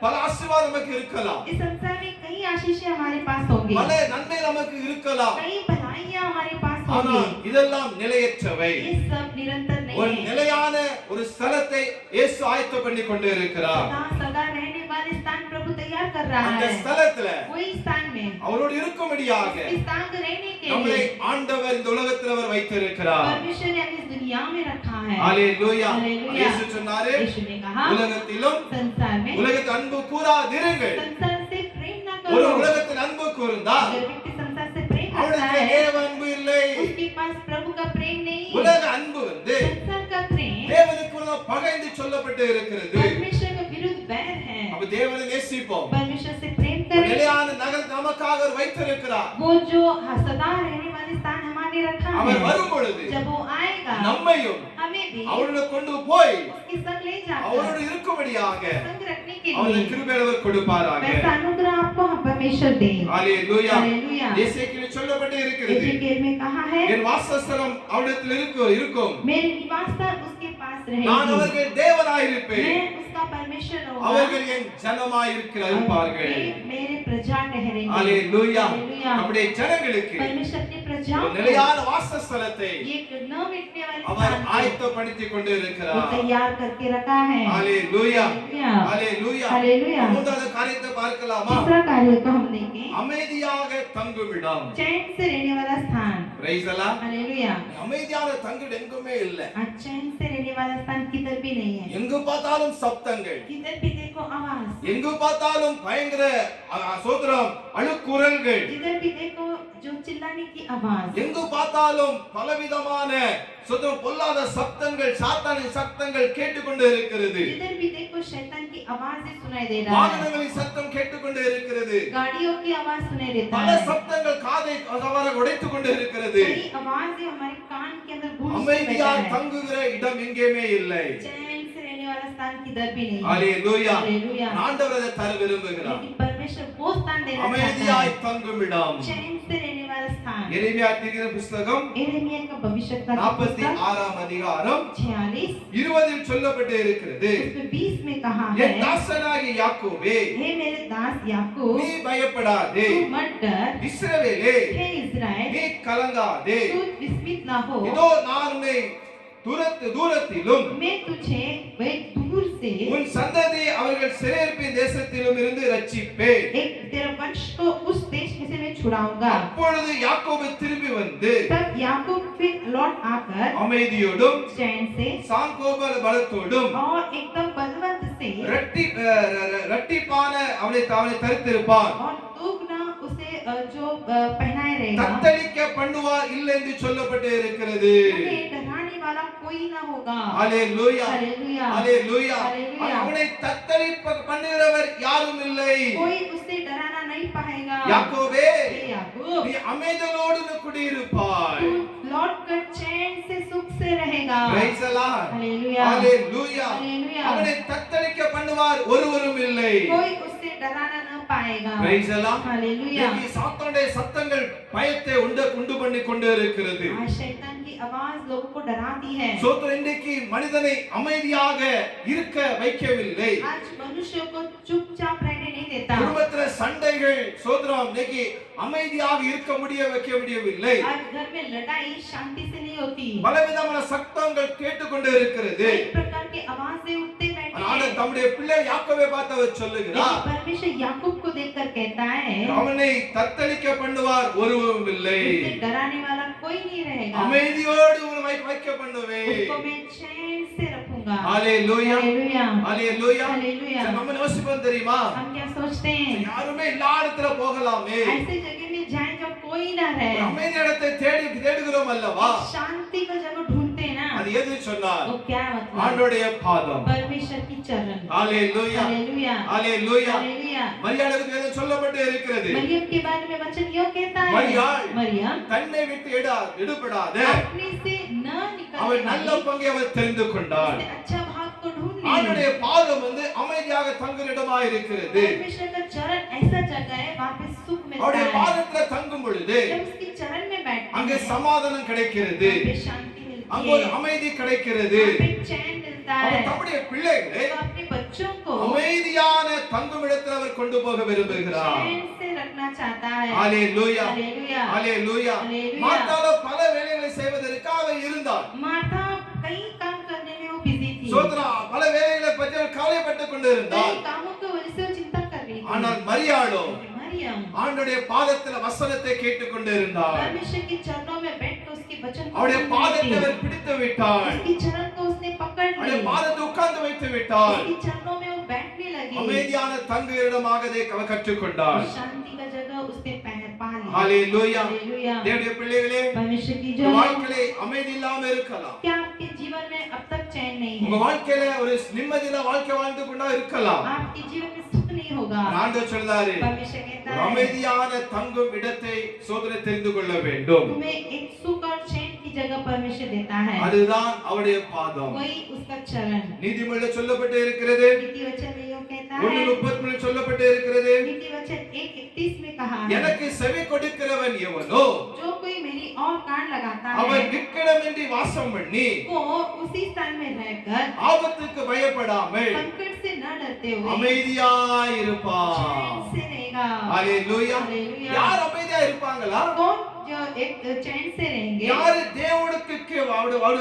பல ஆசீர்வாதம் நமக்கு இருக்கலாம், इस संसार में कई आशीषें हमारे पास होंगी, பல நன்மை நமக்கு இருக்கலாம். कई भलाइयां हमारे पास ஆனா होंगी, இதெல்லாம் நிலையற்றவை. ये सब निरंतर ஒரு नहीं है। நிலையான ஒரு ஸ்தலத்தை இயேசு ஆயத்தம் பண்ணி கொண்டு இருக்கிறார். सदा सदा रहने वाले स्थान प्रभु तैयार कर रहा அந்த है। ஸ்தலத்துல वही स्थान में அவரோடு இருக்கும்படியாக इस स्थान में रहने के நம்மை लिए ஆண்டவர் இந்த உலகத்தில் அவர் வைத்திருக்கிறார். परमेश्वर ने हमें इस दुनिया में रखा है। ஹalleluya. हालेलुया। இயேசு சொன்னாரு, यीशु ने कहा உலகத்திலும் संसार में உலகத்து அன்பு கூறாதிருங்கள். संसार से प्रेम न ஒரு करो। உலகத்தில் அன்பு கூர்ந்தா अगर व्यक्ति संसार से प्रेम करता அவனுக்கு है தேவ அன்பு இல்லை. उसके पास प्रभु का प्रेम नहीं, உலக அன்பு வந்து संसार का प्रेम தேவனுக்கு விரோதமாக பகைந்து சொல்லப்பட்டு இருக்கிறது. परमेश्वर के विरुद्ध बैर है। அப்ப தேவனை நேசிப்போம். परमेश्वर से प्रेम ஒரு करें। நிலையான நகரத்தை நமக்காக அவர் வைத்திருக்கிறார். वो जो सदा रहने वाले स्थान हमारे रखा அவர் है, வரும் பொழுது जब वो आएगा நம்மையும் हमें भी அவரோடு கொண்டு போய் उसके संग ले जाकर அவரோடு இருக்கும்படியாக संग रखने के அவருடைய लिए கிருபையை அவர் கொடுப்பாராக. वैसा अनुग्रह आपको परमेश्वर दे। ஹalleluya. हालेलुया। எசேக்கியேல் சொல்லப்பட்டு இருக்கிறது, एजेकिएल में कहा है என் வாசஸ்தலம் அவரிடத்தில் இருக்கும், मेरे निवास स्थान उसके पास நான் रहेगी, அவர்கள் தேவனாய் இருப்பேன், मैं उसका परमेश्वर रहूंगा, அவர்கள் என் ஜனமாய் இருப்பார்கள். वे मेरे प्रजा ठहरेंगे। ஹalleluya. हालेलुया। நம்முடைய ஜனங்களுக்கு परमेश्वर अपनी प्रजाओं ஒரு को நிலையான வாசஸ்தலத்தை ये न मिटने वाले அவர் स्थान को ஆயத்தப்படுத்தி கொண்டு वो இருக்கிறார். तैयार करके रखा है। ஹalleluya. हालेलुया। ஹalleluya. हालेलुया। மூன்றாவது காரியத்தை பார்க்கலாமா? तीसरा कार्य को हम देखें, அமைதியாக தங்குமிடம். चैन से रहने वाला स्थान। Praise the Lord. हालेलुया। அமைதியான தங்குமிடம் எங்குமே இல்ல. चैन से रहने वाला स्थान किधर भी नहीं है, எங்கு பார்த்தாலும் சப்தங்கள், किधर भी देखो आवाज, எங்கு பார்த்தாலும் பயங்கர சோதரம் அழுக்குரல்கள், जिधर भी देखो जो चिल्लाने की आवाज, எங்கு பார்த்தாலும் பலவிதமான சோதரம் பொல்லாத சப்தங்கள், சாத்தானின் சப்தங்கள் கேட்டுக்கொண்டு இருக்கிறது. जिधर भी देखो शैतान की आवाज ही सुनाई दे रहा है, வாகனங்களின் சத்தம் கேட்டுக்கொண்டு இருக்கிறது. गाड़ियों की आवाज सुनाई देता பல है, சப்தங்கள் காதை உடைத்துக் கொண்டு இருக்கிறது. कई आवाज हमारे कान के अंदर घुस बैठा அமைதியா है। தங்குகிற இடம் எங்கேயுமே இல்லை. चैन से रहने वाला स्थान किधर भी नहीं है। ஹalleluya. हालेलुया। ஆண்டவர் அதை தர விரும்புகிறார். लेकिन परमेश्वर वो स्थान देना चाहता அமைதியாய் है, தங்கும் இடம். चैन से रहने वाला स्थान। எரேமியா தீர்க்கதரிசியின் புத்தகம் यिर्मयाह का भविष्यवक्ता की पुस्तक 46ஆம் அதிகாரம் 46 20 சொல்லப்பட்டு இருக்கிறது, उसमें 20 में कहा என் है, தாசனாகிய யாக்கோபே, हे मेरे दास याकूब, நீ பயப்படாதே, तू मत डर, இஸ்ரவேலே, हे इस्राएल, நீ கலங்காதே, तू विस्मित ना हो, இதோ நான் உன்னை தூரத்திலும் मैं तुझे वे दूर से உன் சந்ததி அவர்கள் சிறையிருப்பின் தேசத்திலும் இருந்து ரட்சிப்பேன். एक तेरा वंश को उस देश में से मैं छुड़ाऊंगा। அப்பொழுது யாக்கோபு திரும்பி வந்து तब याकूब फिर लौट आकर அமைதியோடும் चैन से சாங்கோப பலத்தோடும் और एकदम बलवंत से ரட்டிப்பான அவனை தரித்திருப்பான். और दुगना उसे जो पहनाए रहेगा, தத்தளிக்க பண்ணுவார் இல்லை என்று சொல்லப்பட்டு இருக்கிறது. उन्हें डराने वाला कोई ना होगा। ஹalleluya. हालेलुया। ஹalleluya. हालेलुया। அவனை தத்தளிக்க பண்ணுகிறவர் யாரும் இல்லை. कोई उसे डराना नहीं पाएगा। யாக்கோபே, हे याकूब, நீ அமைதலோடு குடியிருப்பாய். तू लौट कर चैन से सुख से रहेगा। Praise the Lord. हालेलुया। ஹalleluya. हालेलुया। அவனை தத்தளிக்க பண்ணுவார் ஒருவரும் இல்லை. कोई उससे डराना न पाएगा। Praise the Lord. हालेलुया। சாத்தானுடைய சத்தங்கள் பயத்தை உண்டு பண்ணி கொண்டு இருக்கிறது. आज शैतान की आवाज लोगों को डराती है। சோத்திரம் இன்றைக்கு மனிதனை அமைதியாக இருக்க வைக்கவில்லை. आज मनुष्य को चुपचाप रहने नहीं देता। குடும்பத்துல சண்டைகள் சோத்திரம் இன்னைக்கு அமைதியாக இருக்க வைக்க முடியவில்லை. आज घर में लड़ाई शांति से नहीं होती। பலவிதமான சத்தங்கள் கேட்டுக்கொண்டே இருக்கிறது. कई प्रकार की आवाजें उठते रहती ஆனால் हैं। தம்முடைய பிள்ளை யாக்கோபை பார்த்து அவர் சொல்லுகிறார், लेकिन परमेश्वर याकूब को देखकर कहता है, அவனை தத்தளிக்க பண்ணுவார் ஒருவரும் இல்லை. उसे डराने वाला कोई नहीं रहेगा। அமைதியோடு உன்னை வைக்க பண்ணுவேன். उसको मैं चैन से रखूंगा। ஹalleluya हालेलुया ஹalleluya. हालेलुया। நம்ம யோசிப்போம் தெரியுமா, हम क्या सोचते हैं? யாருமே இல்லாத இடத்துல போகலாமே, ऐसे जगह में जाएं जब कोई ना रहे। ஒரு அமைதி இடத்தை தேடுகிறோம் அல்லவா. शांति का जगह ढूंढते हैं ना। அது எது சொன்னார்? वो क्या मतलब? ஆண்டவருடைய பாதம். परमेश्वर की चरण। ஹalleluya हालेलुया ஹalleluya. हालेलुया। மரியாளுக்கு வேதம் சொல்லப்பட்டு இருக்கிறது, मरियम के बारे में वचन यो कहता है, மரியாள் मरियम தன்னை விட்டு எடுபடாத अपने से न அவள் निकलने நல்ல वाली பங்கை அவள் தெரிந்து கொண்டாள். उसने अच्छा भाग को ढूंढ लिया। ஆண்டவருடைய பாதம் அமைதியாக தங்குற இடமாய் இருக்கிறது. परमेश्वर का चरण ऐसा जगह है वहाँ पे सुख मिलता அவருடைய है। பாதத்துல தங்கும் பொழுது जब उसके चरण में बैठते அங்கே हैं, சமாதானம் கிடைக்கிறது, वहाँ पे शांति मिलती அங்க है, ஒரு அமைதி கிடைக்கிறது. वहाँ पे चैन मिलता है। அவர் தம்முடைய பிள்ளைகளை तो अपने बच्चों को அமைதியான தங்கும் இடத்துல அவர் கொண்டு போக விரும்புகிறார். चैन से रखना चाहता है। ஹalleluya हालेलुया ஹalleluya. हालेलुया। மார்த்தாளோ பல வேலைகளை செய்வதற்கு அவள் இருந்தாள். माता कई काम करने में वो बिजी थी। சோத்ரா பல வேலைகளை பற்றி அவள் கவலைப்பட்டுக் கொண்டிருந்தாள். कई कामों की वजह से वो चिंता कर रही थी। ஆனால் மரியாளோ मरियम ஆண்டவருடைய பாதத்துல வசனத்தை கேட்டுக்கொண்டு இருந்தாள். परमेश्वर के चरणों में बैठकर उसके वचन को அவருடைய सुनने பாதத்தை लगी। அவர் பிடித்து விட்டாள். उसके चरण को उसने पकड़ அவருடைய लिया। பாதத்தை உட்கார்ந்து வைத்து விட்டாள். उसके चरणों में वो बैठने लगी। அமைதியான தங்கு இடமாக அதை அவள் கற்றுக்கொண்டாள். शांति का जगह उसने पा लिया। ஹalleluya. हालेलुया। தேவனுடைய பிள்ளைகளே, परमेश्वर की உங்க जो வாழ்க்கையில அமைதி இல்லாம இருக்கலாம். क्या आपके जीवन में अब तक चैन नहीं உங்க है? வாழ்க்கையில ஒரு நிம்மதியில வாழ்க்கை வாழ்ந்து கொண்டா இருக்கலாம். आपके जीवन में सुख नहीं होगा। ஆண்டவர் சொல்றாரு, परमेश्वर कहता ஒரு है அமைதியான தங்கும் இடத்தை சோதனை தெரிந்து கொள்ள வேண்டும். तुम्हें एक सुख और चैन की जगह परमेश्वर देता है। அதுதான் அவருடைய பாதம். वही उसका चरण। நீதிமொழியில் சொல்லப்பட்டு இருக்கிறது, नीति वचन में यो कहता 1:33 है, சொல்லப்பட்டு இருக்கிறது, नीति वचन 1:31 में कहा है, எனக்கு செவி கொடுக்கிறவன் எவனோ जो कोई मेरी और कान लगाता அவன் है நிக்கணமின்றி வாசம் பண்ணி वो उसी स्थान में रहकर ஆபத்துக்கு பயப்படாமல் संकट से न डरते हुए அமைதியாய் இருப்பான். चैन से रहेगा। ஹalleluya. हालेलुया। யார் அமைதியா இருப்பாங்களா? कौन जो एक चैन से रहेंगे? யார் தேவனுக்கு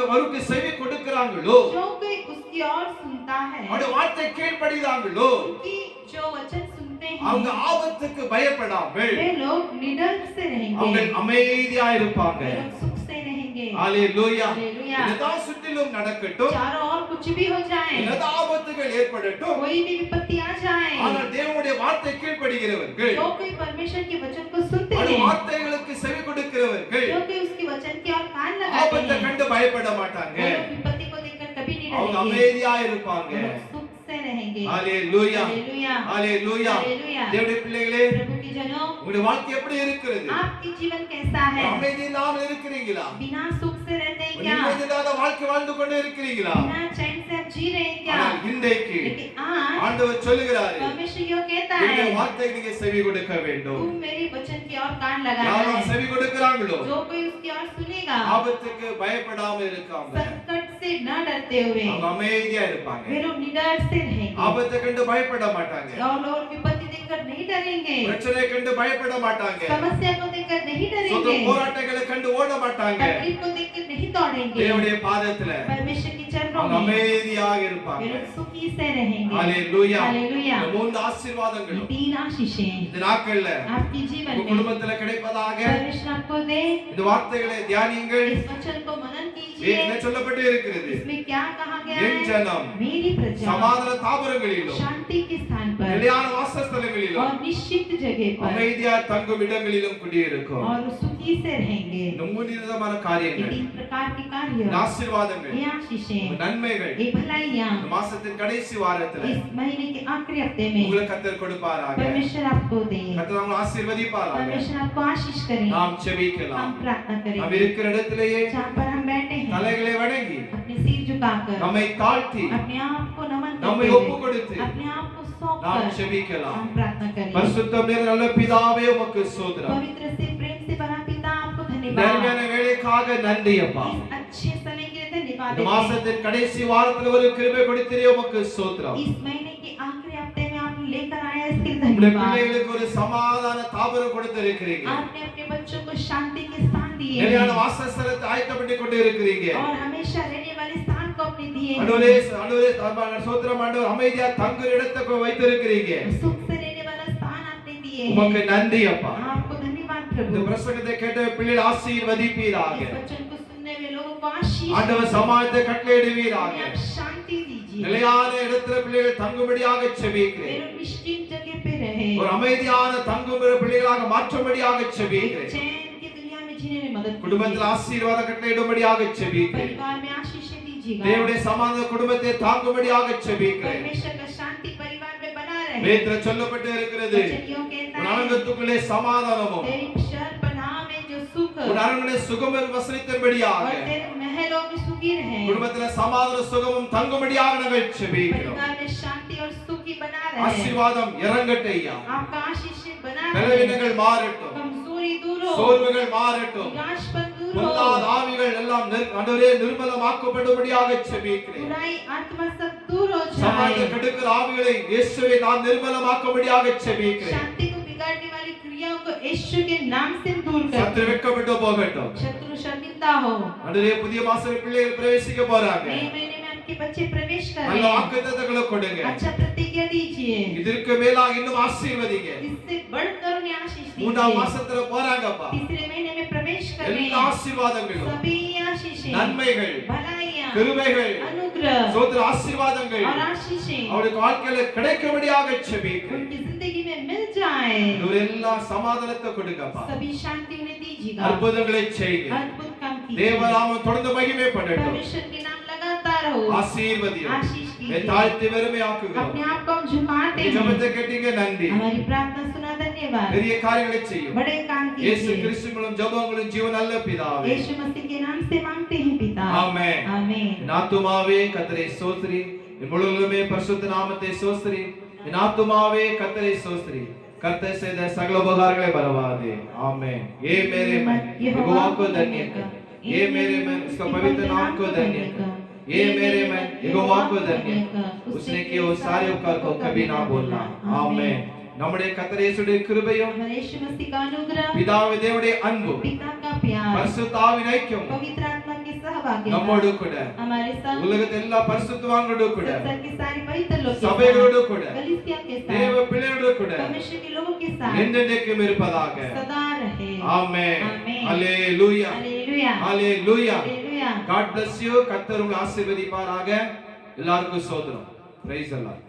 அவருக்கு செவி கொடுக்கிறாங்களோ, जो कोई उसकी और सुनता है, அவருடைய வார்த்தை கீழ்ப்படிகிறாங்களோ, उनकी जो वचन सुनते அவங்க हैं, ஆபத்துக்கு பயப்படாமல் वे लोग निडर से அவங்க रहेंगे, அமைதியா இருப்பாங்க. वे लोग सुख से रहेंगे। ஹalleluya. हालेलुया। என்னதான் சுற்றிலும் நடக்கட்டும், चारों ओर कुछ भी हो जाए, என்னதான் ஆபத்துகள் ஏற்படட்டும், कोई भी विपत्ति आ जाए, ஆனால் தேவனுடைய வார்த்தை கீழ்ப்படிகிறவர்கள், जो कोई परमेश्वर के वचन को सुनते அவருடைய हैं, வார்த்தைகளுக்கு செவி கொடுக்கிறவர்கள் जो कोई उसके वचन की और कान लगाते ஆபத்தை हैं, கண்டு பயப்பட மாட்டாங்க. वो लोग विपत्ति को देखकर कभी नहीं அவங்க डरेंगे, அமைதியா இருப்பாங்க. वो लोग सुख से रहेंगे। ஹalleluya हालेलुया ஹalleluya. हालेलुया। தேவனுடைய பிள்ளைகளே, प्रभु की जनों, உங்களுடைய வாழ்க்கை எப்படி இருக்கிறது? आपकी जीवन कैसा है? அமைதி இல்லாமல் இருக்கிறீங்களா? बिना सुख से रहते हैं ஒரு क्या? நிம்மதி இல்லாத வாழ்க்கை வாழ்ந்து கொண்டு இருக்கிறீங்களா? बिना चैन से आप जी रहे हैं क्या? ஆனால் இன்றைக்கு लेकिन आज ஆண்டவர் சொல்லுகிறாரு, परमेश्वर यो कहता என்னுடைய है, வார்த்தைக்கு நீங்க செவி கொடுக்க வேண்டும். तुम मेरी वचन की और कान लगाना யாரும் है, செவி கொடுக்கிறாங்களோ जो कोई उसकी और सुनेगा, ஆபத்துக்கு பயப்படாம இருக்காங்க. संकट से न डरते हुए, அவங்க அமைதியா இருப்பாங்க. वे लोग निडर से रहेंगे, ஆபத்தை கண்டு பயப்பட மாட்டாங்க. और लोग विपत्ति देखकर नहीं डरेंगे, பிரச்சனை கண்டு பயப்பட மாட்டாங்க. समस्या को देखकर नहीं சொந்த डरेंगे, போராட்டங்களை கண்டு ஓட மாட்டாங்க. तकलीफ को देखकर नहीं दौड़ेंगे, தேவனுடைய பாதத்துல परमेश्वर के चरणों அவங்க में அமைதியாக वे இருப்பாங்க. लोग सुखी से रहेंगे। ஹalleluya. हालेलुया। இந்த மூன்று ஆசீர்வாதங்களும் तीन आशीषें இந்த நாட்கள்ல आपके जीवन உங்க में குடும்பத்துல கிடைப்பதாக. परमेश्वर आपको दे। இந்த வார்த்தைகளை தியானியுங்கள். इस वचन को मनन என்ன कीजिए। சொல்லப்பட்டு இருக்கிறது? इसमें क्या कहा गया என் है? ஜனம் मेरी प्रजा சமாதான தாபரங்களிலும் शांति के स्थान पर நிலையான வாசஸ்தலங்களிலும் और निश्चित जगह पर அமைதியா தங்கும் இடங்களிலும் குடியிருக்கும். और सुखी से रहेंगे। இந்த மூன்று விதமான ये காரியங்கள், 3 प्रकार के कार्य, இந்த ஆசீர்வாதங்கள், ये आशीषें, இந்த நன்மைகள் ये भलाइयां இந்த மாசத்தின் கடைசி வாரத்துல इस महीने के आखिरी हफ्ते में உங்களுக்கு கர்த்தர் கொடுப்பாராக. परमेश्वर आपको दे, கர்த்தர் உங்களை ஆசீர்வதிப்பாராக. परमेश्वर आपको आशीष करे। நாம் हम செபிக்கலாம். प्रार्थना நாம் करें, இருக்கிற இடத்திலேயே जहाँ पर हम बैठे हैं தலைகளை வணங்கி अपने सिर झुकाकर, நம்மை தாழ்த்தி अपने आप को नमन நம்மை करते ஒப்பு हुए, கொடுத்து अपने आप को सौंप நாம் कर செபிக்கலாம். हम प्रार्थना करें। பரிசுத்தம் நிறைந்த நல்ல பிதாவே உமக்கு ஸ்தோத்திரம். पवित्र से प्रेम से बना पिता आपको நன்மையான धन्यवाद। வேலைக்காக கிருபைக்காக நன்றி அப்பா. इस अच्छे समय के लिए धन्यवाद இந்த देते हैं। மாசத்தின் கடைசி வாரத்துல ஒரு கிருபை கொடுத்தீரே உமக்கு ஸ்தோத்திரம். इस महीने के आखिरी हफ्ते में आप लेकर आए इसके लिए உம்முடைய धन्यवाद। பிள்ளைகளுக்கு ஒரு சமாதான தாபரம் கொடுத்திருக்கிறீங்க. आपने अपने बच्चों को शांति के स्थान दिए நிலையான हैं வாசஸ்தலத்தை ஆயத்தப்படுத்தி கொண்டு இருக்கிறீங்க. और हमेशा रहने वाले स्थान को अपने दिए हैं। ஆண்டவரே ஸ்தோத்திரம் ஆண்டவர், அமைதியா தங்குற இடத்துக்கு வைத்திருக்கிறீங்க. सुख से रहने वाला स्थान आपने दिए हैं। உமக்கு நன்றி அப்பா. आपको धन्यवाद இந்த प्रभु। பிரசங்கத்தை கேட்ட பிள்ளைகள் ஆசீர்வதிப்பீராக. इस वचन को सुनने में लोगों को आशीष ஆண்டவர் சமாதானத்தை கட்டளையிடுவீராக. आप शांति दीजिए। நிலையான இடத்துல பிள்ளைகள் தங்கும்படியாக செபிக்கிறேன். मेरे निश्चित जगह पे रहे ஒரு அமைதியான தங்குமிட பிள்ளைகளாக மாற்றும்படியாக செபிக்கிறேன். चैन की दुनिया में जीने में मदद குடும்பத்தில் कीजिए। ஆசீர்வாத கட்டளையிடும்படியாக செபிக்கிறேன். परिवार में आशीष दीजिएगा। தேவனுடைய சமாதான குடும்பத்தை தாங்கும்படியாக செபிக்கிறேன். परमेश्वर का शांति परिवार में बना रहे। வேதத்தில் சொல்லப்பட்டு இருக்கிறது, वचन यूं कहता உன் है, அரங்கத்துக்குள்ளே சமாதானமும் तेरी शहर पनाह में जो सुख உன் அரண்மனை சுகமும் வசனித்தபடியாக और तेरे महलों में सुखी रहे। குடும்பத்தில் சமாதான சுகமும் தங்கும்படியாக நாங்கள் செபிக்கிறோம். परिवार में शांति और सुखी बना रहे। ஆசீர்வாதம் இறங்கட்டையா. आपका आशीष बना रहे। பலவீனங்கள் மாறட்டும், कमजोरी दूर हो, சோர்வுகள் மாறட்டும், निराशपन दूर பொல்லாத हो, ஆவிகள் எல்லாம் ஆண்டவரே நிர்மலமாக்கப்படும்படியாக செபிக்கிறேன். बुराई आत्मा सब दूर हो சமாதான जाए। கெடுக்கிற ஆவிகளை இயேசுவை நான் நிர்மலமாக்கும்படியாக செபிக்கிறேன். शांति को बिगाड़ने वाली क्रियाओं को यीशु के नाम से दूर சத்துரு कर। வெட்கப்பட்டு போகட்டும். शत्रु शर्मिंदा हो। ஆண்டவரே புதிய மாசம் பிள்ளைகள் பிரவேசிக்க போறாங்க. नए महीने में आपके बच्चे प्रवेश कर நல்ல रहे हैं। வாக்குத்தத்தங்களை கொடுங்க. अच्छा प्रतिज्ञा दीजिए। இதற்கு மேலாக இன்னும் ஆசீர்வதிங்க. इससे बढ़कर उन्हें आशीष மூன்றாம் दीजिए। மாசத்துல போறாங்கப்பா. तीसरे महीने में प्रवेश कर रहे எல்லா हैं। ஆசீர்வாதங்களும், सभी आशीषें, நன்மைகள், भलाइयां, கிருபைகள், अनुग्रह சோதர ஆசீர்வாதங்கள் और आशीषें அவருடைய வாழ்க்கையில கிடைக்கும்படியாக செபிக்கிறேன். उनकी जिंदगी में मिल जाए। எல்லா சமாதானத்தை கொடுங்கப்பா. सभी शांति उन्हें दीजिएगा। அற்புதங்களை செய்யுங்க. अद्भुत काम कीजिए। தேவநாமம் தொடர்ந்து மகிமைப்படட்டும். परमेश्वर के नाम लगातार हो। ஆசீர்வதியும். आशीष कीजिए। தாழ்த்தி வெறுமையாக்குகிறோம். अपने आप को हम झुकाते हैं। ஜெபத்தை கேட்டீங்க, நன்றி. हमारी प्रार्थना सुना, धन्यवाद। பெரிய காரியங்களை செய்யும். बड़े काम இயேசு कीजिए। கிறிஸ்துவின் ஜெபங்களும் ஜீவன் நல்ல பிதாவே. यीशु मसीह के नाम से मांगते हैं पिता। ஆமென். आमीन। என் ஆத்துமாவே கர்த்தரை ஸ்தோத்திரி, என் முழுவதுமே பரிசுத்த நாமத்தை ஸ்தோத்திரி. என் ஆத்துமாவே கர்த்தரை ஸ்தோத்திரி, கர்த்தர் செய்த சகல உபகாரங்களை மறவாதே. आमेन। ये मेरे मन यहोवा को धन्य कर, ये मेरे मन उसका पवित्र नाम को धन्य कर, ये मेरे मन यहोवा को धन्य कर, उसने किए वो सारे उपकार को कभी ना भूलना। आमेन। நம்முடைய கர்த்தர் இயேசுவுடைய கிருபையும், हमारे यीशु मसीह का अनुग्रह, பிதாவே தேவனுடைய அன்பும், पिता का प्यार, பரிசுத்த ஆவியின் ஐக்கியமும் पवित्र आत्मा की सहभागिता நம்மோடு கூட, हमारे साथ, உலகத்தில் எல்லா பரிசுத்தவான்களோடு கூட, संसार के सारे पवित्र लोग के சபைகளோடு साथ, கூட, कलीसिया के தேவ साथ, பிள்ளைகளோடு கூட परमेश्वर के लोगों के साथ என்றென்றைக்கும் இருப்பதாக. सदा रहे। ஆமென். ஆமென். ஹalleluya. हालेलुया। ஹalleluya. हालेलुया। God bless you. கர்த்தர் உங்களை ஆசீர்வதிப்பாராக. எல்லாருக்கும் ஸ்தோத்திரம். praise the Lord.